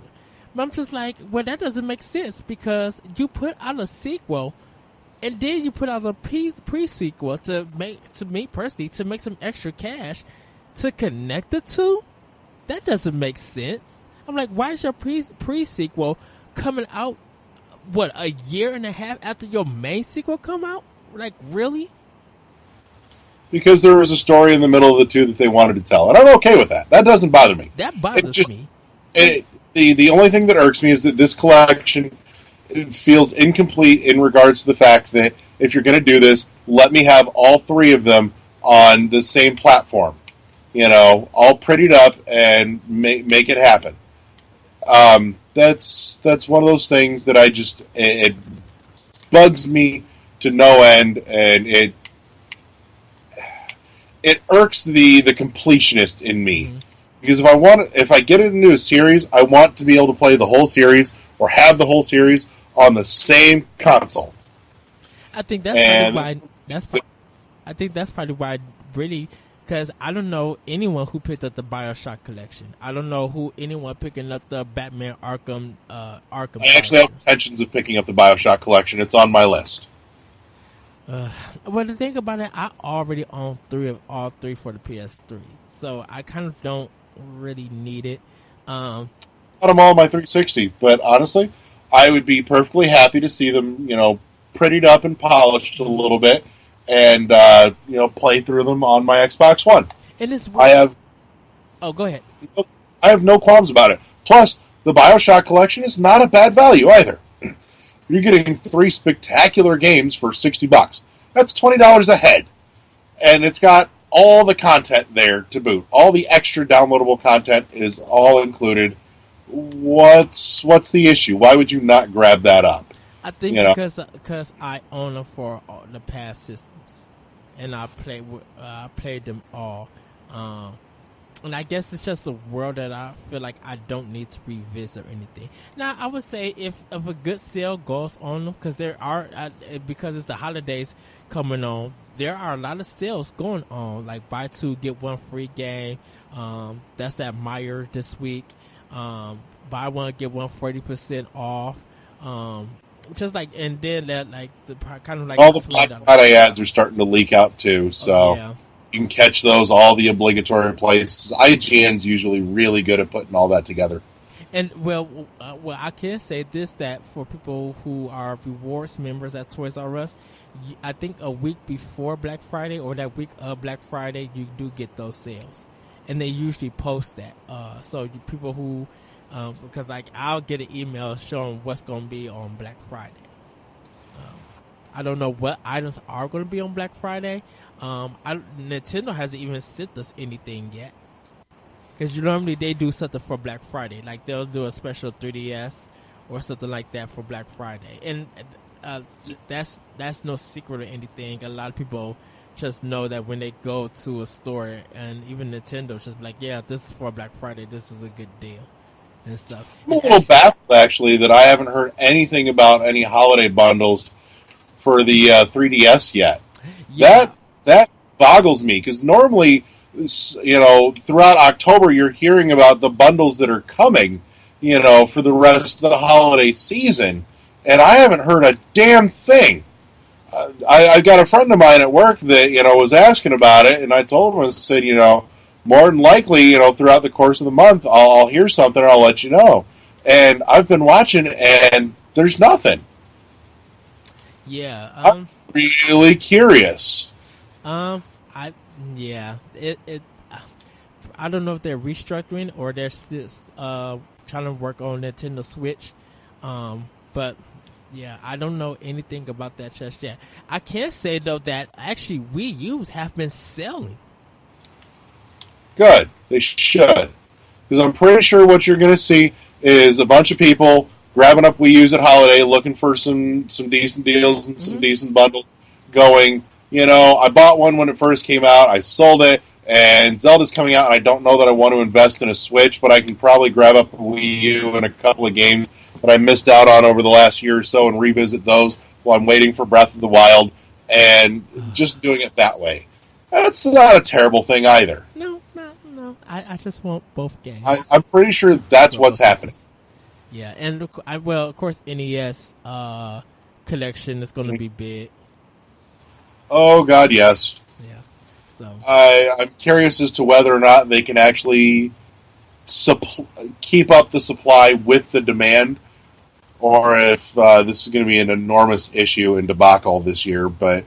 But I'm just like, well, that doesn't make sense, because you put out a sequel, and then you put out a pre-sequel to me personally, to make some extra cash, to connect the two. That doesn't make sense. I'm like, why is your pre-sequel coming out, a year and a half after your main sequel come out? Like, really? Because there was a story in the middle of the two that they wanted to tell. And I'm okay with that. That doesn't bother me. That bothers me. The only thing that irks me is that this collection feels incomplete in regards to the fact that if you're going to do this, let me have all three of them on the same platform. All prettied up and make it happen. That's one of those things that it bugs me to no end, and it irks the completionist in me. Mm-hmm. Because if I get it into a series, I want to be able to play the whole series or have the whole series on the same console. I think that's probably why really, because I don't know anyone who picked up the BioShock collection. I don't know anyone picking up the Batman Arkham. I actually have intentions of picking up the BioShock collection. It's on my list. Well, the thing about it, I already own all three for the PS3, so I kind of don't really need it. Got them all on my 360, but honestly, I would be perfectly happy to see them, prettied up and polished a little bit, and play through them on my Xbox One. And it's go ahead. I have no qualms about it. Plus, the BioShock collection is not a bad value either. You're getting 3 spectacular games for $60. That's $20 a head. And it's got all the content there to boot. All the extra downloadable content is all included. What's the issue? Why would you not grab that up? I think because I own them for the past systems, and I played them all. And I guess it's just a world that I feel like I don't need to revisit or anything. Now, I would say if a good sale goes on them, because because it's the holidays coming on, there are a lot of sales going on, like buy 2, get 1 free game. That's at Meijer this week. Buy 1, get 1 40% off. Just like, and then that, like, the kind of like all the Black Friday ads are starting to leak out too, so yeah. You can catch those, all the obligatory places. IGN's usually really good at putting all that together. And well, I can say this, that for people who are rewards members at Toys R Us, I think a week before Black Friday or that week of Black Friday, you do get those sales, and they usually post that. So people who, because like I'll get an email showing what's going to be on Black Friday. I don't know what items are going to be on Black Friday. Nintendo hasn't even sent us anything yet. Because normally they do something for Black Friday. Like they'll do a special 3DS or something like that for Black Friday. And that's no secret or anything. A lot of people just know that when they go to a store, and even Nintendo just be like, yeah, this is for Black Friday. This is a good deal and stuff. I'm a little baffled, actually, that I haven't heard anything about any holiday bundles for the 3DS yet. Yeah. That boggles me, because normally, throughout October, you're hearing about the bundles that are coming, for the rest of the holiday season, and I haven't heard a damn thing. I got a friend of mine at work that, was asking about it, and I told him, I said, more than likely, throughout the course of the month, I'll hear something and I'll let you know. And I've been watching, and there's nothing. Yeah. I'm really curious. It I don't know if they're restructuring or they're still trying to work on Nintendo Switch. But yeah, I don't know anything about that just yet. I can say though that actually Wii U's have been selling. Good. They should. Because I'm pretty sure what you're going to see is a bunch of people grabbing up Wii U's at holiday, looking for some decent deals and some decent bundles, going, I bought one when it first came out, I sold it, and Zelda's coming out, and I don't know that I want to invest in a Switch, but I can probably grab up a Wii U and a couple of games that I missed out on over the last year or so and revisit those while I'm waiting for Breath of the Wild, and just doing it that way. That's not a terrible thing either. No. I just want both games. I'm pretty sure that's what's happening. Yeah, and of course, NES collection is going to be big. Oh, God, yes. Yeah. So I'm curious as to whether or not they can actually keep up the supply with the demand, or if this is going to be an enormous issue and debacle this year. But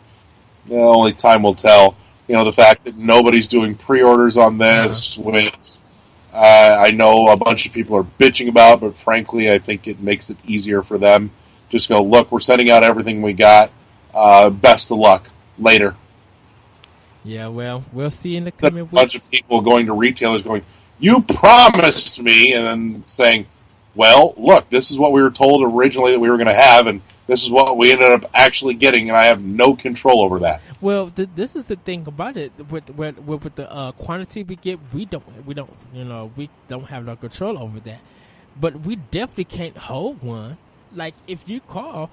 only time will tell. The fact that nobody's doing pre-orders on this, which I know a bunch of people are bitching about, but frankly, I think it makes it easier for them. Just go, look, we're sending out everything we got. Best of luck. Later. Yeah, well, we'll see in the coming weeks. A bunch of people going to retailers going, you promised me, and then saying, well, look, this is what we were told originally that we were going to have, and this is what we ended up actually getting, and I have no control over that. Well, this is the thing about it. With the quantity we get, we don't have no control over that. But we definitely can't hold one. Like, if you call,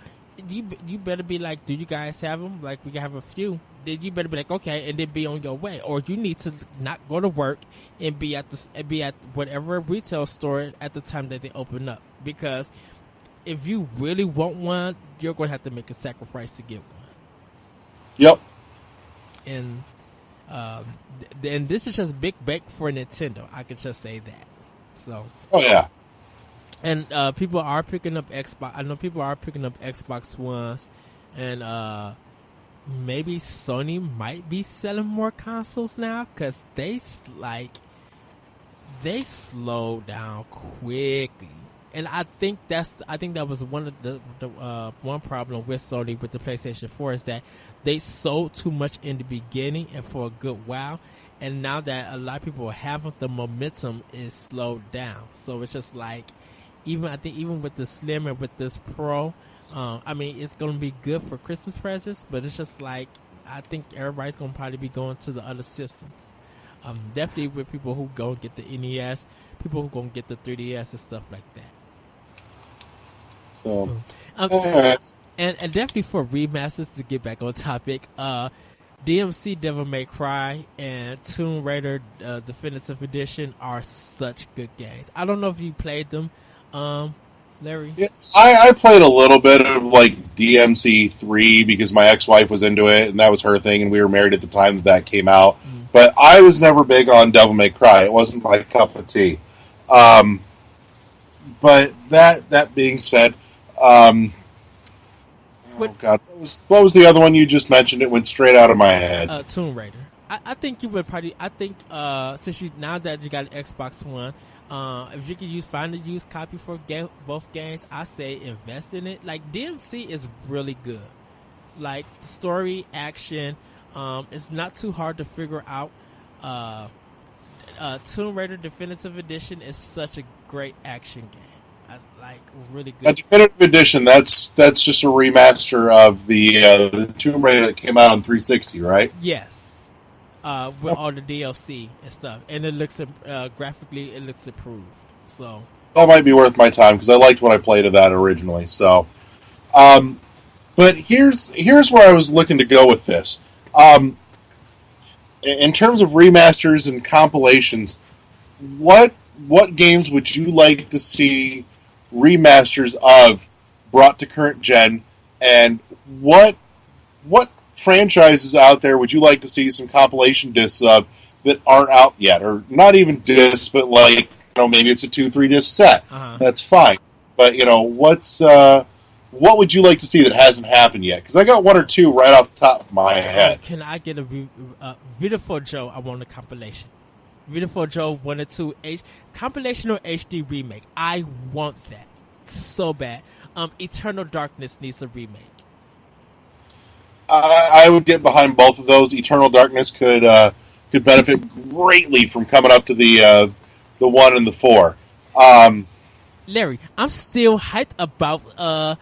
you better be like, do you guys have them? Like, we can have a few. Then you better be like, okay, and then be on your way. Or you need to not go to work and be at whatever retail store at the time that they open up. Because if you really want one, you're going to have to make a sacrifice to get one. Yep. And and this is just big bake for Nintendo. I could just say that. So. Oh yeah. And people are picking up Xbox. I know people are picking up Xbox Ones, and maybe Sony might be selling more consoles now because they slowed down quickly. And I think that was one of the one problem with Sony with the PlayStation 4 is that they sold too much in the beginning and for a good while, and now that a lot of people have it, the momentum is slowed down. So it's just like, even with the Slim and with this Pro, it's going to be good for Christmas presents, but it's just like, I think everybody's going to probably be going to the other systems. Definitely with people who go and get the NES, people who going to get the 3DS and stuff like that. So, and definitely for remasters, to get back on topic, DMC Devil May Cry and Tomb Raider Definitive Edition are such good games. I don't know if you played them, Larry. Yeah, I played a little bit of like DMC 3 because my ex-wife was into it and that was her thing, and we were married at the time that came out. But I was never big on Devil May Cry. It wasn't my cup of tea. But that being said, oh God, what was the other one you just mentioned? It went straight out of my head. Tomb Raider. I think you would probably. I think since now that you got an Xbox One, if you can find a used copy for both games, I say invest in it. Like, DMC is really good. Like, the story, action, it's not too hard to figure out. Tomb Raider Definitive Edition is such a great action game. Really good. A Definitive Edition, that's just a remaster of the Tomb Raider that came out on 360, right? Yes. With all the DLC and stuff. And it looks, graphically, it looks improved. So that might be worth my time, because I liked what I played of that originally. So, but here's where I was looking to go with this. In terms of remasters and compilations, what games would you like to see remasters of brought to current gen, and what franchises out there would you like to see some compilation discs of that aren't out yet, or not even discs, but like, maybe it's a 2-3 disc set. That's fine, but what would you like to see that hasn't happened yet? Because I got one or two right off the top of my head. Can I get a Beautiful Joe? I want a compilation. Beautiful Joe 1 and 2 compilation or HD remake. I want that so bad. Eternal Darkness needs a remake. I would get behind both of those. Eternal Darkness could benefit greatly from coming up to the 1 and the 4. Larry, I'm still hyped about the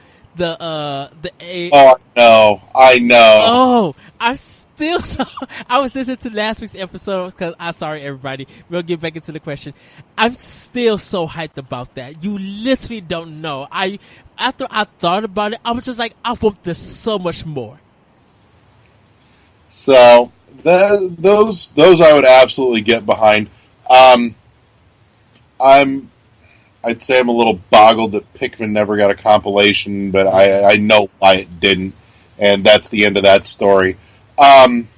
Oh no, I know. Oh, I'm still so. I was listening to last week's episode because I'm sorry, everybody. We'll get back into the question. I'm still so hyped about that. You literally don't know. After I thought about it, I was just like, I want this so much more. So those I would absolutely get behind. I'd say I'm a little boggled that Pikmin never got a compilation, but I know why it didn't, and that's the end of that story. One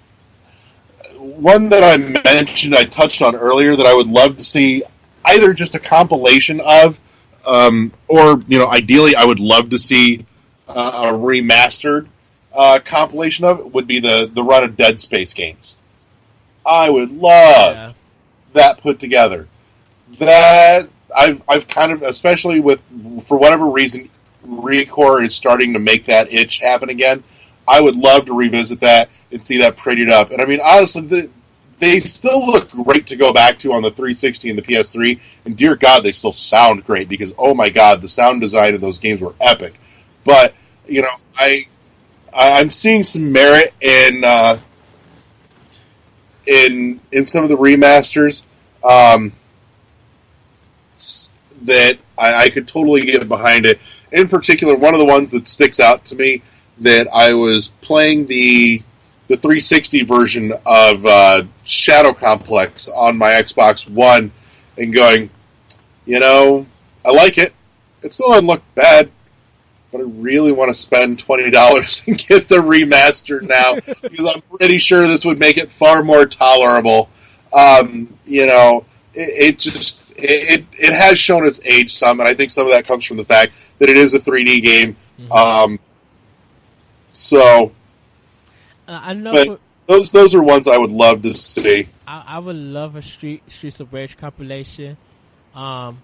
that I mentioned, I touched on earlier, that I would love to see either just a compilation of, or ideally I would love to see a remastered compilation of it, would be the run of Dead Space games. I would love that put together. That I've kind of, especially for whatever reason, Recore is starting to make that itch happen again. I would love to revisit that and see that prettied up. And I mean, honestly, they still look great to go back to on the 360 and the PS3. And dear God, they still sound great because, oh my God, the sound design of those games were epic. But I'm seeing some merit in some of the remasters. That I could totally get behind it. In particular, one of the ones that sticks out to me, that I was playing the 360 version of Shadow Complex on my Xbox One and going, I like it. It still doesn't look bad, but I really want to spend $20 and get the remaster now because I'm pretty sure this would make it far more tolerable. It has shown its age some, and I think some of that comes from the fact that it is a 3D game. Mm-hmm. I know. But those are ones I would love to see. I would love a Streets of Rage compilation. I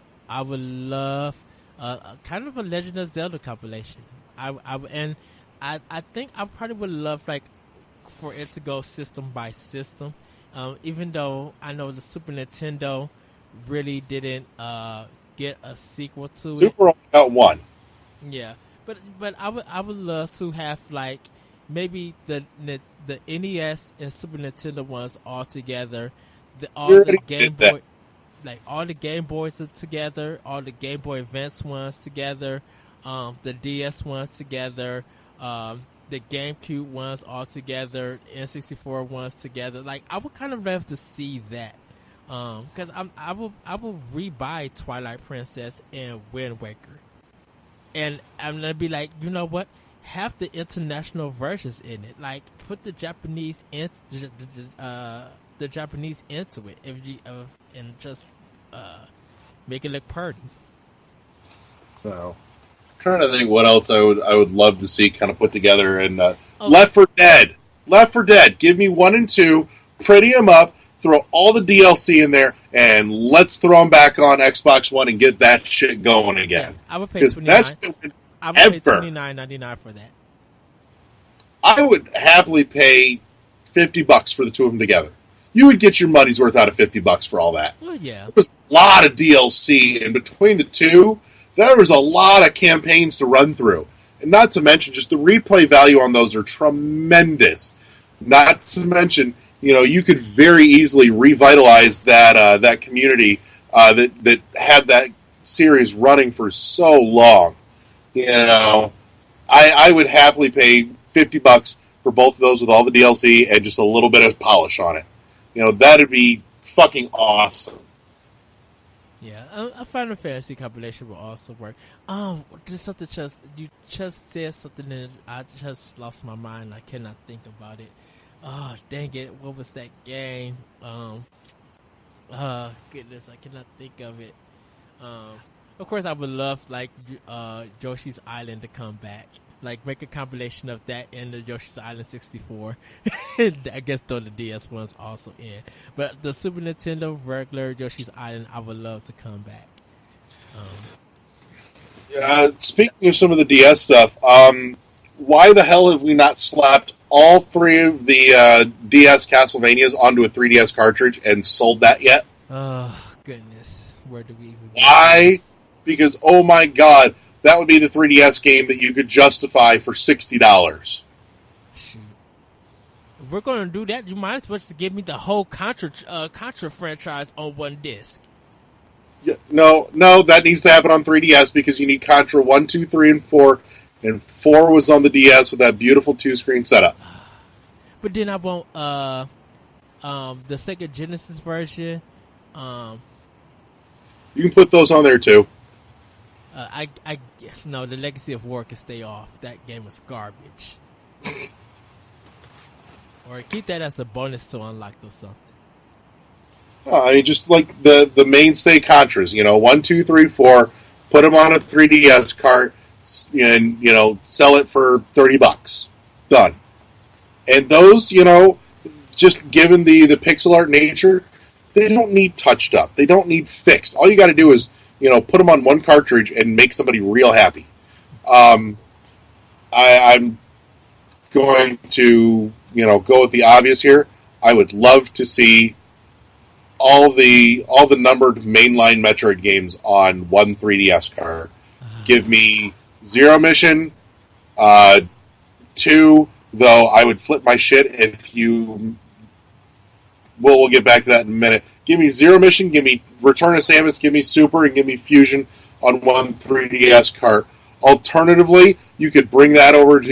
would love kind of a Legend of Zelda compilation. I think I probably would love for it to go system by system. Even though I know the Super Nintendo really didn't get a sequel to it. Super only got one. Yeah, but I would love to have maybe the NES and Super Nintendo ones all together. All the Game Boys are together, all the Game Boy Advance ones together, the DS ones together, the GameCube ones all together, N64 ones together. I would kind of love to see that. Because I will rebuy Twilight Princess and Wind Waker, and I'm gonna be like, you know what? Have the international versions in it. Put the Japanese into it, and just make it look pretty. So, I'm trying to think what else I would love to see kind of put together. And Left 4 Dead. Give me 1 and 2, pretty them up. Throw all the DLC in there, and let's throw them back on Xbox One and get that shit going again. Yeah, I would pay $29. I would pay $29.99 for that. I would happily pay $50 for the two of them together. You would get your money's worth out of $50 for all that. Well, yeah. There was a lot of DLC, and between the two, there was a lot of campaigns to run through. And not to mention, just the replay value on those are tremendous. Not to mention, you could very easily revitalize that community that had that series running for so long. I would happily pay $50 for both of those with all the DLC and just a little bit of polish on it. That'd be fucking awesome. Yeah, a Final Fantasy compilation will also work. Just something you just said something and I just lost my mind. I cannot think about it. Oh, dang it. What was that game? Goodness, I cannot think of it. Of course, I would love, Yoshi's Island to come back. Like make a compilation of that and the Yoshi's Island 64. I guess throw the DS ones also in. But the Super Nintendo regular Yoshi's Island, I would love to come back. Speaking of some of the DS stuff, why the hell have we not slapped all three of the DS Castlevanias onto a 3DS cartridge and sold that yet? Oh, goodness. Where do we even go? Why? Because, oh my god, that would be the 3DS game that you could justify for $60. Shoot. If we're going to do that, you might as well just give me the whole Contra franchise on one disc. Yeah, no, that needs to happen on 3DS because you need Contra 1, 2, 3, and 4, and 4 was on the DS with that beautiful 2-screen setup. But then I want the Sega Genesis version. You can put those on there too. No, the Legacy of War can stay off. That game was garbage. Or keep that as a bonus to unlock or something. I mean, just like the mainstay Contras, 1, 2, 3, 4, put them on a 3DS cart and, sell it for $30. Done. And those, just given the pixel art nature, they don't need touched up. They don't need fixed. All you got to do is, put them on one cartridge and make somebody real happy. I'm going to, go with the obvious here. I would love to see all the numbered mainline Metroid games on one 3DS cart. Give me Zero Mission, 2, though I would flip my shit if you... We'll get back to that in a minute. Give me Zero Mission, give me Return of Samus, give me Super, and give me Fusion on one 3DS cart. Alternatively, you could bring that over to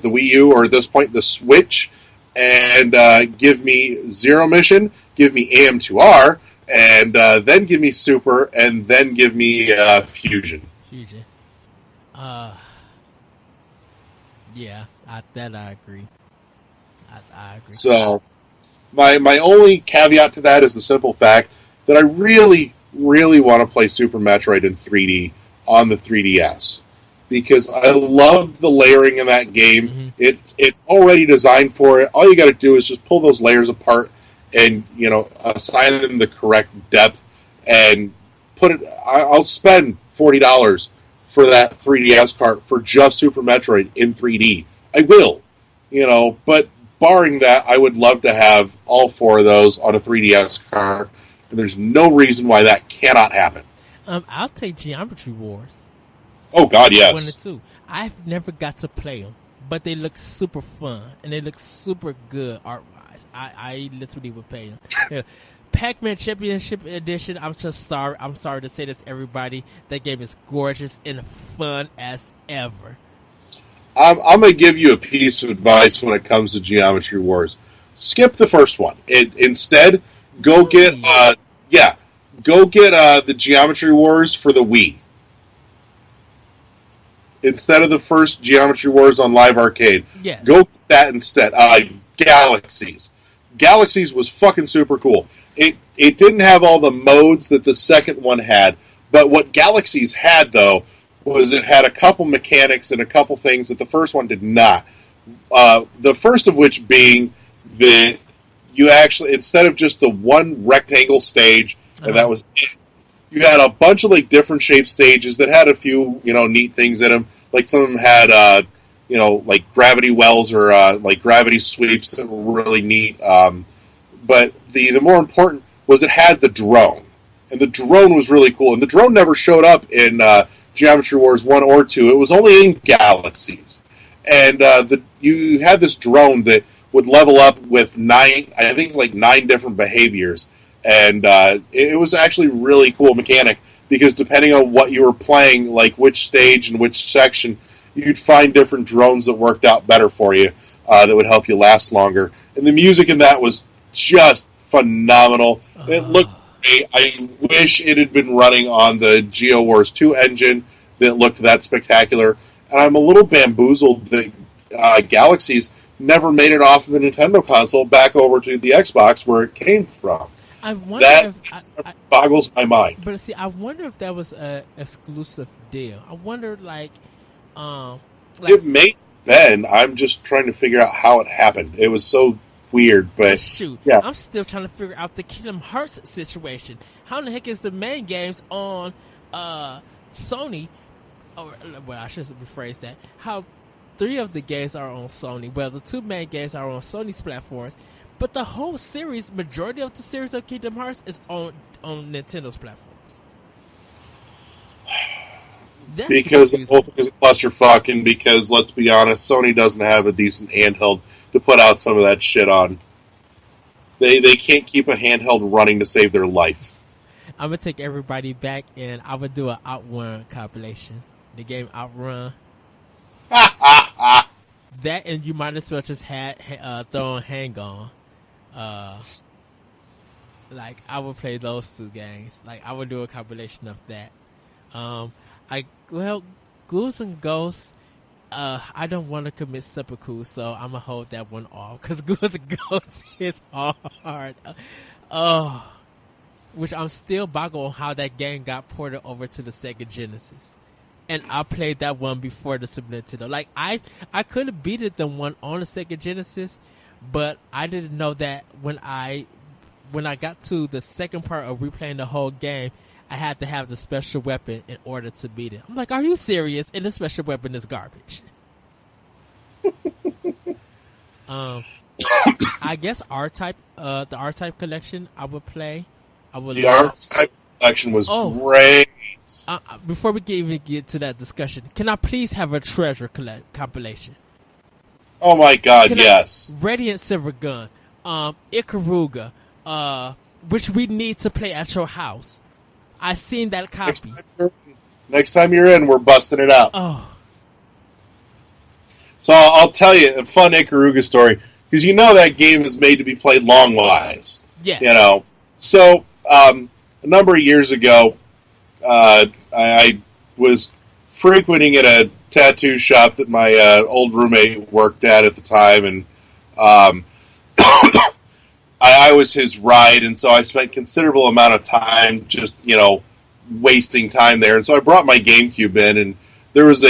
the Wii U, or at this point, the Switch, and give me Zero Mission, give me AM2R, and then give me Super, and then give me Fusion. Fusion. Yeah, I agree. I agree. So, my only caveat to that is the simple fact that I really, really want to play Super Metroid in 3D on the 3DS. Because I love the layering in that game. Mm-hmm. It's already designed for it. All you got to do is just pull those layers apart and, assign them the correct depth and put it... I'll spend $40 for that 3DS cart for just Super Metroid in 3D. I will. But barring that, I would love to have all 4 of those on a 3DS cart, and there's no reason why that cannot happen. I'll take Geometry Wars. Oh, God, yes. 1 and 2. I've never got to play them, but they look super fun, and they look super good art-wise. I literally would pay them. Yeah. Pac-Man Championship Edition, I'm sorry to say this, everybody. That game is gorgeous and fun as ever. I'm going to give you a piece of advice when it comes to Geometry Wars. Skip the first one. Instead, go get the Geometry Wars for the Wii. Instead of the first Geometry Wars on Live Arcade. Yes. Go get that instead. Galaxies. Galaxies was fucking super cool. It didn't have all the modes that the second one had, but what Galaxies had, though, was it had a couple mechanics and a couple things that the first one did not. The first of which being that you actually, instead of just the one rectangle stage, and that was it, you had a bunch of different shaped stages that had a few neat things in them. Like some of them had like gravity wells or like gravity sweeps that were really neat. But the more important was it had the drone, and the drone was really cool. And the drone never showed up in Geometry Wars 1 or 2. It was only in Galaxies. And you had this drone that would level up with 9 different behaviors. And it was actually really cool mechanic, because depending on what you were playing, like which stage and which section, you'd find different drones that worked out better for you, that would help you last longer. And the music in that was just phenomenal. It looked great. I wish it had been running on the Geo Wars 2 engine that looked that spectacular. And I'm a little bamboozled that Galaxies never made it off of a Nintendo console back over to the Xbox where it came from. I wonder that boggles my mind. But see, I wonder if that was an exclusive deal. I wonder, Like, it may have been. I'm just trying to figure out how it happened. It was so weird, but shoot, yeah. I'm still trying to figure out the Kingdom Hearts situation. How in the heck is the main games on Sony? Or, well, I should rephrase that. How 3 of the games are on Sony. Well, the 2 main games are on Sony's platforms, but the whole series, majority of the series of Kingdom Hearts, is on Nintendo's platforms. That's Because the whole thing is a clusterfuck, and because, let's be honest, Sony doesn't have a decent handheld to put out some of that shit on. They can't keep a handheld running to save their life. I'm gonna take everybody back, and I would do an Outrun compilation. The game Outrun. That, and you might as well just throw on Hang On. Like, I would play those 2 games. Like, I would do a compilation of that. Ghouls and Ghosts, I don't want to commit seppuku, so I'm gonna hold that one off, because Ghouls and Ghosts is hard. Which I'm still boggled on how that game got ported over to the Sega Genesis. And I played that one before the Super Nintendo. Like, I could have beaten the one on the Sega Genesis, but I didn't know that when I got to the second part of replaying the whole game, I had to have the special weapon in order to beat it. I'm like, are you serious? And the special weapon is garbage. I guess the R-Type collection I would play. The R-Type collection was great. Before we even get to that discussion, can I please have a treasure compilation? Oh my god, yes. Radiant Silver Gun, Ikaruga, which we need to play at your house. I seen that copy. Next time you're in, we're busting it out. Oh. So I'll tell you a fun Ikaruga story, because you know that game is made to be played long-wise. Yeah. You know. So, a number of years ago, I was frequenting at a tattoo shop that my old roommate worked at the time, and I was his ride, and so I spent considerable amount of time just, wasting time there. And so I brought my GameCube in, and there was an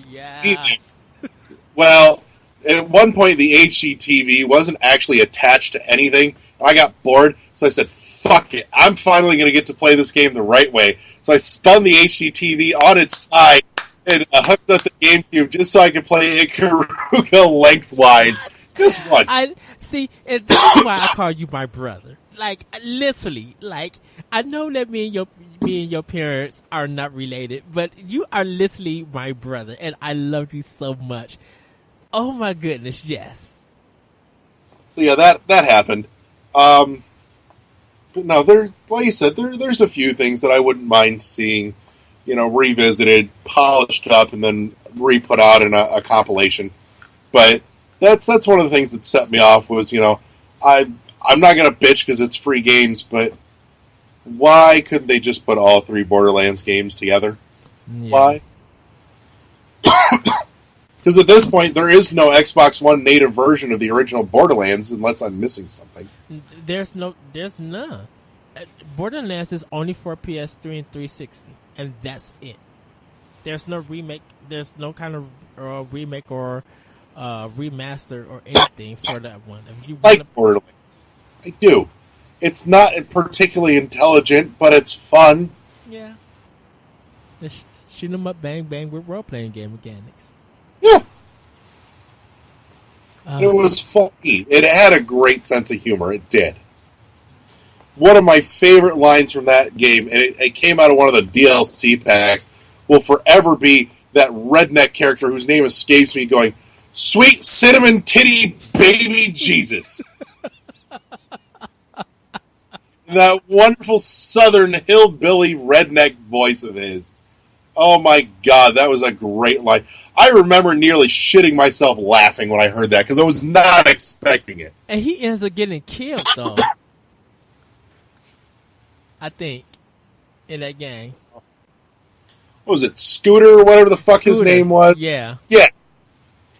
yes. Well, at one point the HDTV wasn't actually attached to anything. I got bored, so I said, fuck it. I'm finally going to get to play this game the right way. So I spun the HDTV on its side and hooked up the GameCube just so I could play Ikaruga lengthwise. Just once. See, and that's why I call you my brother. Like, literally, like, I know that me and your parents are not related, but you are literally my brother, and I love you so much. Oh my goodness, yes. So yeah, that happened. But no, like you said, there's a few things that I wouldn't mind seeing, revisited, polished up, and then re-put out in a compilation. But that's one of the things that set me off was, I'm not going to bitch because it's free games, but why couldn't they just put all 3 Borderlands games together? Yeah. Why? Because at this point, there is no Xbox One native version of the original Borderlands, unless I'm missing something. There's none. Borderlands is only for PS3 and 360, and that's it. There's no remake. There's no kind of remake or remaster or anything for that one. If you like Borderlands, I do. It's not particularly intelligent, but it's fun. Yeah. Shoot 'em up, bang bang with role playing game mechanics. Yeah. It was funny. It had a great sense of humor. It did. One of my favorite lines from that game, and it came out of one of the DLC packs, will forever be that redneck character whose name escapes me going, "Sweet cinnamon titty baby Jesus." That wonderful southern hillbilly redneck voice of his. Oh my god, that was a great line. I remember nearly shitting myself laughing when I heard that, because I was not expecting it. And he ends up getting killed, though. I think. In that game. What was it, Scooter or whatever the fuck his name was? Yeah. Yeah.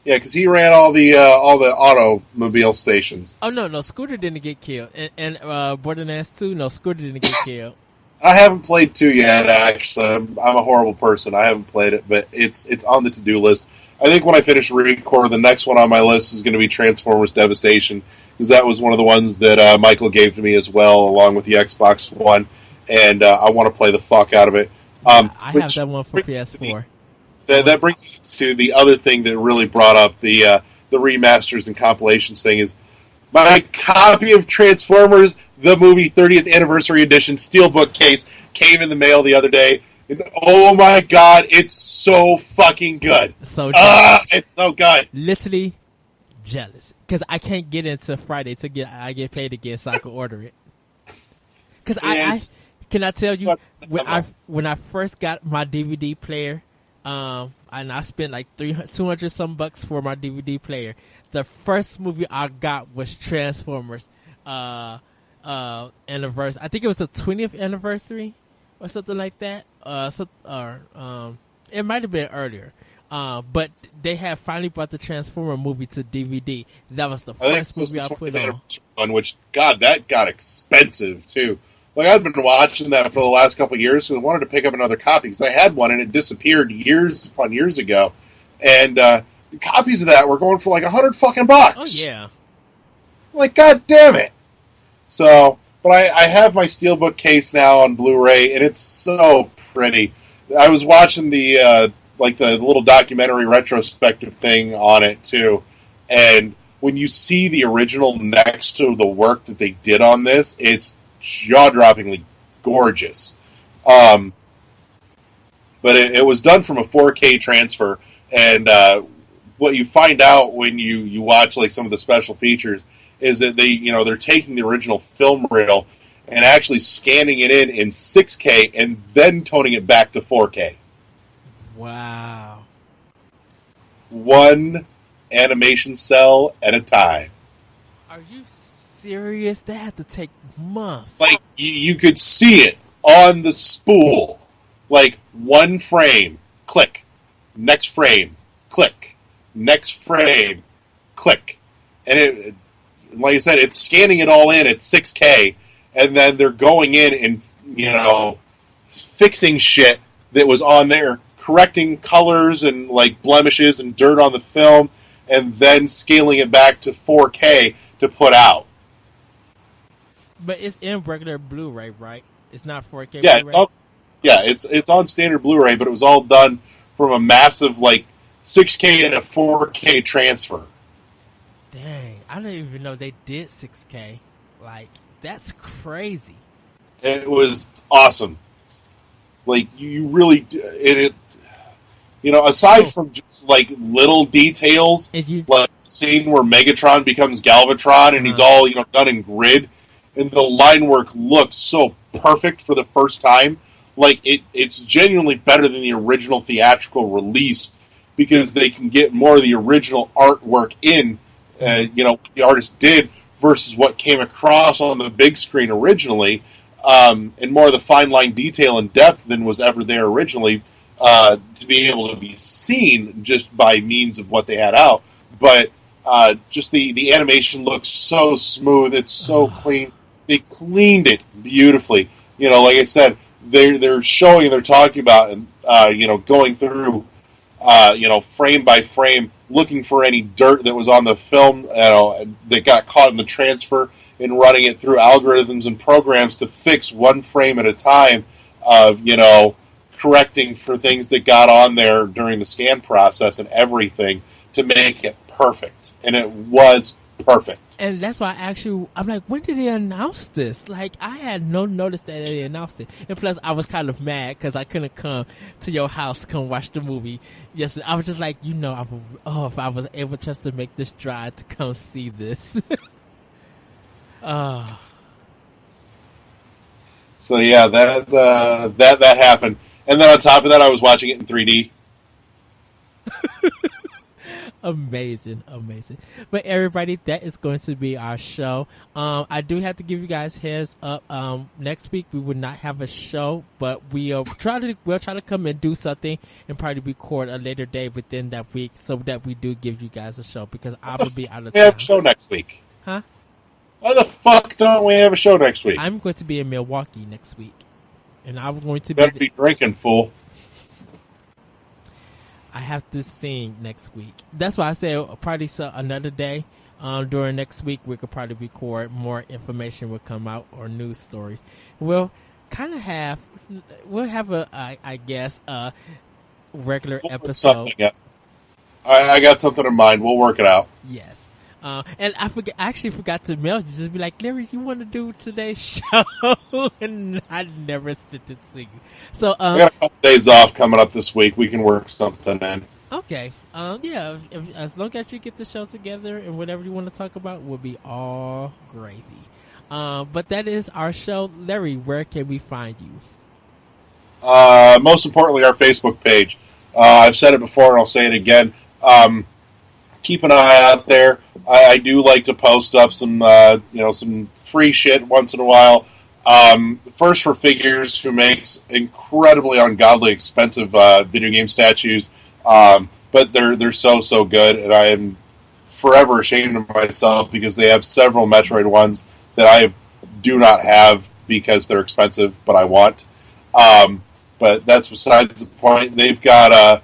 Yeah, because he ran all the automobile stations. Oh, no, Scooter didn't get killed. And Borderlands 2, no, Scooter didn't get killed. I haven't played 2 yet, actually. I'm a horrible person. I haven't played it, but it's on the to-do list. I think when I finish Recore, the next one on my list is going to be Transformers Devastation, because that was one of the ones that Michael gave to me as well, along with the Xbox One, and I want to play the fuck out of it. I have that one for PS4. That brings me to the other thing that really brought up the remasters and compilations thing is my copy of Transformers, the movie 30th Anniversary Edition Steelbook case came in the mail the other day. And oh my god, it's so fucking good. So jealous. It's so good. Literally jealous. Because I can't get into Friday I get paid again so I can order it. Because I can I tell you, when I first got my DVD player, and I spent like $200 some bucks for my DVD player. The first movie I got was Transformers anniversary. I think it was the 20th anniversary or something like that. It might have been earlier. But they had finally brought the Transformer movie to DVD. That was the first movie I put on. Which, God, that got expensive too. Like, I've been watching that for the last couple of years because I wanted to pick up another copy because I had one and it disappeared years upon years ago. And copies of that were going for like $100 fucking bucks. Oh, yeah. Like, God damn it. So, but I have my Steelbook case now on Blu-ray and it's so pretty. I was watching the little documentary retrospective thing on it too. And when you see the original next to the work that they did on this, it's jaw-droppingly gorgeous. But it was done from a 4K transfer, and what you find out when you watch like some of the special features is that they're taking the original film reel and actually scanning it in 6K and then toning it back to 4K. Wow. One animation cell at a time. Are you serious? That had to take months. Like, you could see it on the spool. Like, one frame, click. Next frame, click. Next frame, click. And it, like I said, it's scanning it all in at 6K, and then they're going in and, fixing shit that was on there, correcting colors and, like, blemishes and dirt on the film, and then scaling it back to 4K to put out. But it's in regular Blu-ray, right? It's not 4K yeah, Blu-ray? It's on standard Blu-ray, but it was all done from a massive, like, 6K and a 4K transfer. Dang, I didn't even know they did 6K. Like, that's crazy. It was awesome. Like, you really... aside from just, like, little details, like the scene where Megatron becomes Galvatron and he's all, done in grid, and the line work looks so perfect for the first time. Like, it's genuinely better than the original theatrical release because they can get more of the original artwork in, what the artist did versus what came across on the big screen originally, and more of the fine line detail and depth than was ever there originally, to be able to be seen just by means of what they had out. But just the animation looks so smooth, it's so clean. They cleaned it beautifully. Like I said, they're showing, they're talking about, going through, frame by frame, looking for any dirt that was on the film, that got caught in the transfer, and running it through algorithms and programs to fix one frame at a time of, correcting for things that got on there during the scan process and everything to make it perfect. And it was perfect. And that's why I asked you, I'm like, when did they announce this? Like, I had no notice that they announced it. And plus, I was kind of mad because I couldn't come to your house to come watch the movie. Yes, I was just like, if I was able just to make this drive to come see this. So yeah, that happened. And then on top of that, I was watching it in 3D. Amazing. But everybody, that is going to be our show. I do have to give you guys heads up. Next week we will not have a show, but we'll try to come and do something and probably record a later day within that week so that we do give you guys a show because I will be out of town. We have a show next week. Huh? Why the fuck don't we have a show next week? I'm going to be in Milwaukee next week. And I'm going to Better be drinking, fool. I have this thing next week. That's why I said probably another day. During next week, we could probably record more information will come out or news stories. We'll have I guess, a regular episode. I got something in mind. We'll work it out. Yes. And I actually forgot to mail you. Just be like, Larry, you want to do today's show? And I never sent it to you. So, I got a couple days off coming up this week. We can work something in. Okay. Yeah. As long as you get the show together and whatever you want to talk about will be all gravy. But that is our show. Larry, where can we find you? Most importantly, our Facebook page. I've said it before and I'll say it again. Keep an eye out there. I do like to post up some free shit once in a while. First for Figures, who makes incredibly ungodly expensive video game statues, but they're so good, and I am forever ashamed of myself because they have several Metroid ones that I do not have because they're expensive, but I want. But that's besides the point. They've got a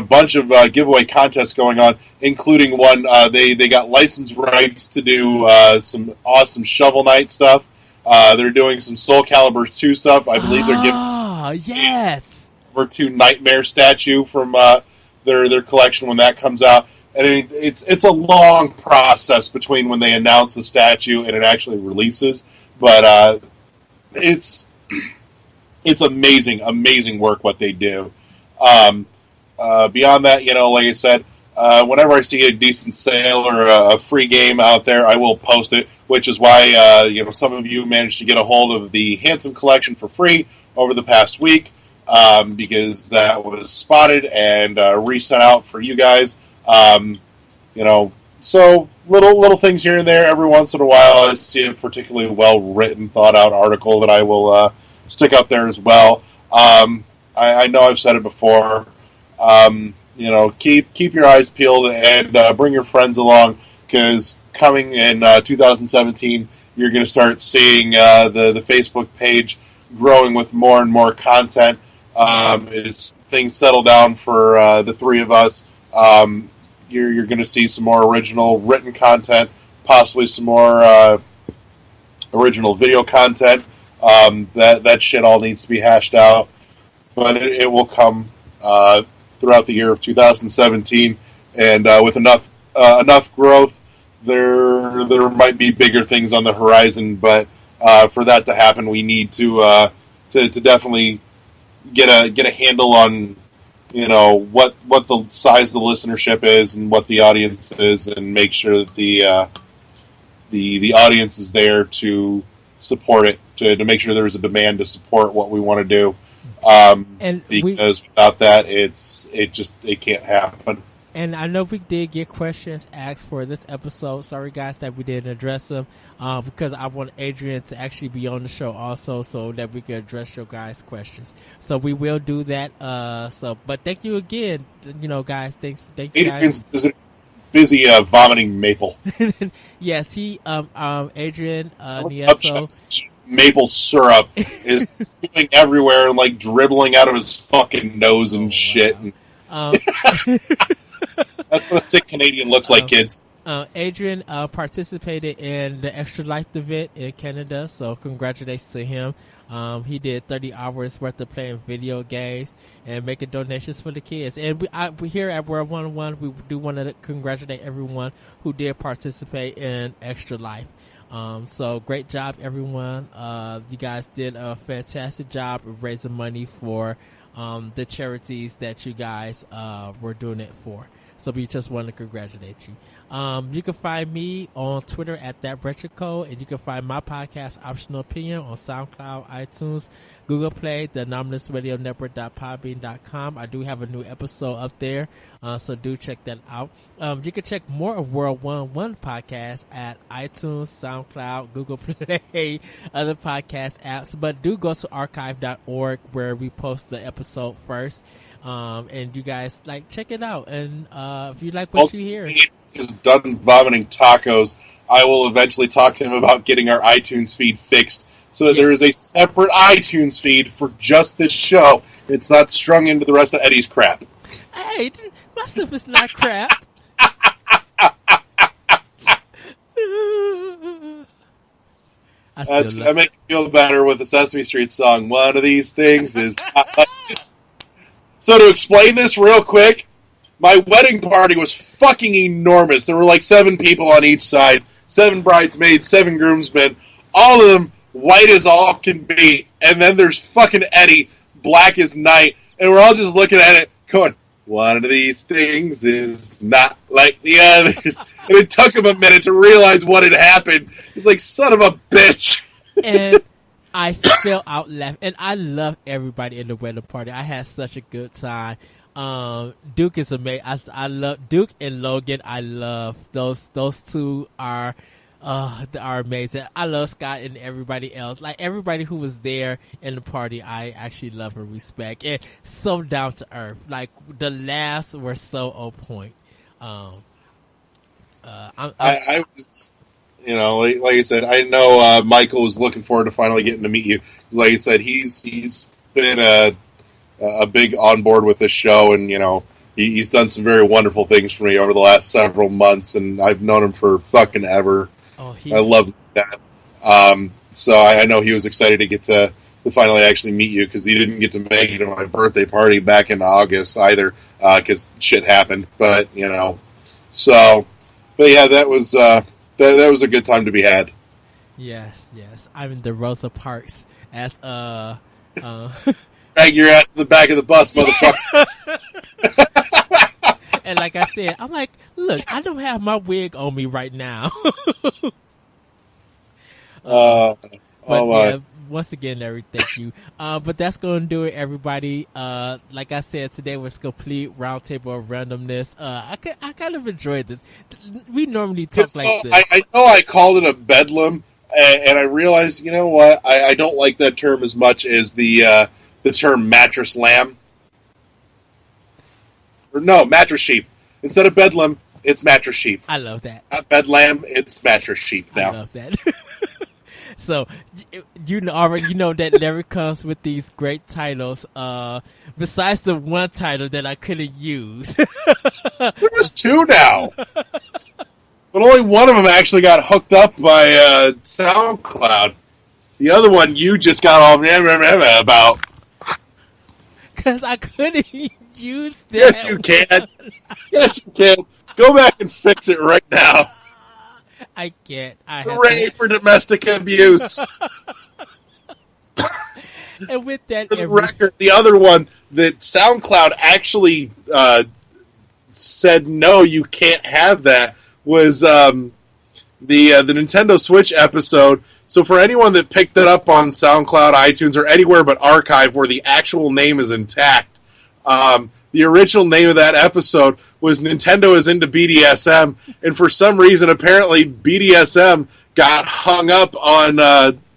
bunch of giveaway contests going on, including one. They got license rights to do some awesome Shovel Knight stuff. They're doing some Soul Calibur 2 stuff. I believe they're giving yes, Calibur 2 Nightmare statue from their collection when that comes out. And it's a long process between when they announce the statue and it actually releases. But it's amazing work what they do. Beyond that, like I said, whenever I see a decent sale or a free game out there, I will post it, which is why, some of you managed to get a hold of the Handsome Collection for free over the past week, because that was spotted and resent out for you guys. So little things here and there. Every once in a while, I see a particularly well-written, thought-out article that I will stick up there as well. I know I've said it before. Keep your eyes peeled and bring your friends along, because coming in 2017, you're going to start seeing the Facebook page growing with more and more content. As things settle down for the three of us, you're going to see some more original written content, possibly some more original video content. That shit all needs to be hashed out, but it will come throughout the year of 2017, and with enough growth, there might be bigger things on the horizon. But for that to happen, we need to definitely get a handle on what the size of the listenership is and what the audience is, and make sure that the audience is there to support it, to make sure there's a demand to support what we want to do. Because without that, it can't happen. And I know we did get questions asked for this episode. Sorry, guys, that we didn't address them, because I want Adrian to actually be on the show also, so that we can address your guys' questions. So we will do that. But thank you again, guys. Thank you, guys. Adrian's busy vomiting maple. Yes, Adrian Nieto. Maple syrup is going everywhere and like dribbling out of his fucking nose and shit. Wow. That's what a sick Canadian looks like, kids. Adrian participated in the Extra Life event in Canada, so congratulations to him. He did 30 hours worth of playing video games and making donations for the kids. And we here at World 101, we do want to congratulate everyone who did participate in Extra Life. So great job, everyone. You guys did a fantastic job of raising money for the charities that you guys were doing it for. So we just want to congratulate you. You can find me on Twitter at ThatWretchedCode, and you can find my podcast, Optional Opinion, on SoundCloud, iTunes, Google Play, the AnomalousRadioNetwork.podbean.com. I do have a new episode up there, so do check that out. You can check more of World 101 podcast at iTunes, SoundCloud, Google Play, other podcast apps, but do go to archive.org where we post the episode first. And you guys check it out, and if you like what you hear, is done vomiting tacos, I will eventually talk to him about getting our iTunes feed fixed so that there is a separate iTunes feed for just this show. It's not strung into the rest of Eddie's crap. Hey, my stuff is not crap. That makes me feel better with the Sesame Street song. One of these things is... So to explain this real quick, my wedding party was fucking enormous. There were like 7 people on each side, 7 bridesmaids, 7 groomsmen, all of them white as all can be, and then there's fucking Eddie, black as night, and we're all just looking at it going, one of these things is not like the others. And it took him a minute to realize what had happened. He's like, son of a bitch. And I fell out laughing. And I love everybody in the wedding party. I had such a good time. Duke is amazing. I love Duke and Logan. I love those two are amazing. I love Scott and everybody else. Like everybody who was there in the party, I actually love and respect. And so down to earth. Like the laughs were so on point. I was, like I said, I know Michael was looking forward to finally getting to meet you. Like I said, he's been a big on board with this show, and he's done some very wonderful things for me over the last several months, and I've known him for fucking ever. I love that. So I know he was excited to get to finally actually meet you, because he didn't get to make it to my birthday party back in August either, because shit happened. But yeah, that was that was a good time to be had. Yes. I'm in the Rosa Parks as drag your ass to the back of the bus, motherfucker. And like I said, I'm like, look, I don't have my wig on me right now. Once again, Larry, thank you. But that's going to do it, everybody. Like I said, today was complete roundtable of randomness. I kind of enjoyed this. We normally talk like this. I know I called it a bedlam, and I realized, you know what? I don't like that term as much as the term mattress lamb. Or no, mattress sheep. Instead of bedlam, it's mattress sheep. I love that. Not bedlam, it's mattress sheep now. I love that. So, already know that Larry comes with these great titles, besides the one title that I couldn't use. There was 2 now. But only one of them actually got hooked up by SoundCloud. The other one you just got all about. Because I couldn't use that. Yes, you can. Yes, you can. Go back and fix it right now. I can't. Hooray for domestic abuse. And with that, for the record, the other one that SoundCloud actually said, no, you can't have that, was the Nintendo Switch episode. So for anyone that picked it up on SoundCloud, iTunes, or anywhere but Archive where the actual name is intact, the original name of that episode was Nintendo is into BDSM, and for some reason, apparently, BDSM got hung up on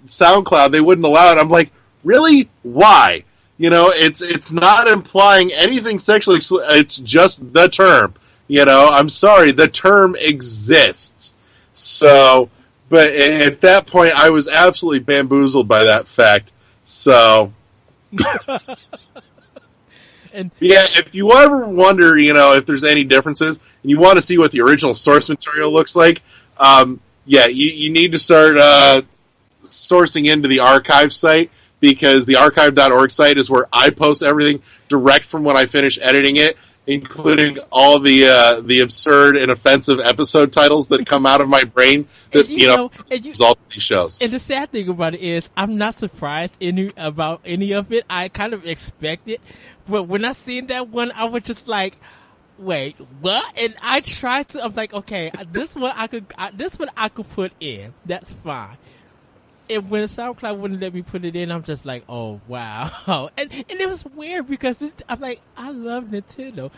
SoundCloud. They wouldn't allow it. I'm like, really? Why? It's not implying anything sexually. It's just the term. I'm sorry, the term exists. So, but at that point, I was absolutely bamboozled by that fact. So... And yeah, if you ever wonder, if there's any differences, and you want to see what the original source material looks like, you need to start sourcing into the archive site, because the archive.org site is where I post everything direct from when I finish editing it, including all the absurd and offensive episode titles that come out of my brain that result in these shows. And the sad thing about it is, I'm not surprised about any of it. I kind of expect it. But when I seen that one, I was just like, wait, what? And I tried to, I'm like, okay, this one I could put in. That's fine. And when SoundCloud wouldn't let me put it in, I'm just like, oh, wow. And it was weird because I'm like, I love Nintendo,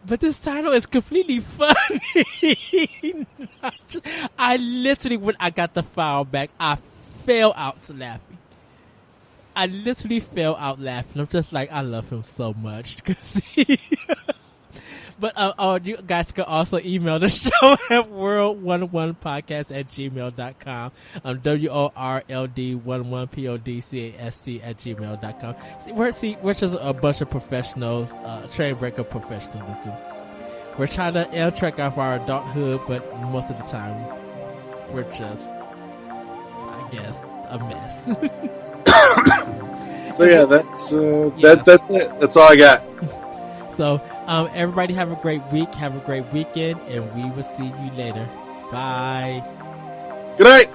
but this title is completely funny. I literally, when I got the file back, I fell out laughing. I literally fell out laughing. I'm just like, I love him so much. But you guys can also email the show at world11podcast@gmail.com. WORLD11PODCAST@gmail.com. We're just a bunch of professionals, train breaker professionalism. We're trying to track off our adulthood, but most of the time we're just, I guess, a mess. So yeah, that's it. That's all I got. So everybody have a great week, have a great weekend, and we will see you later. Bye. Good night.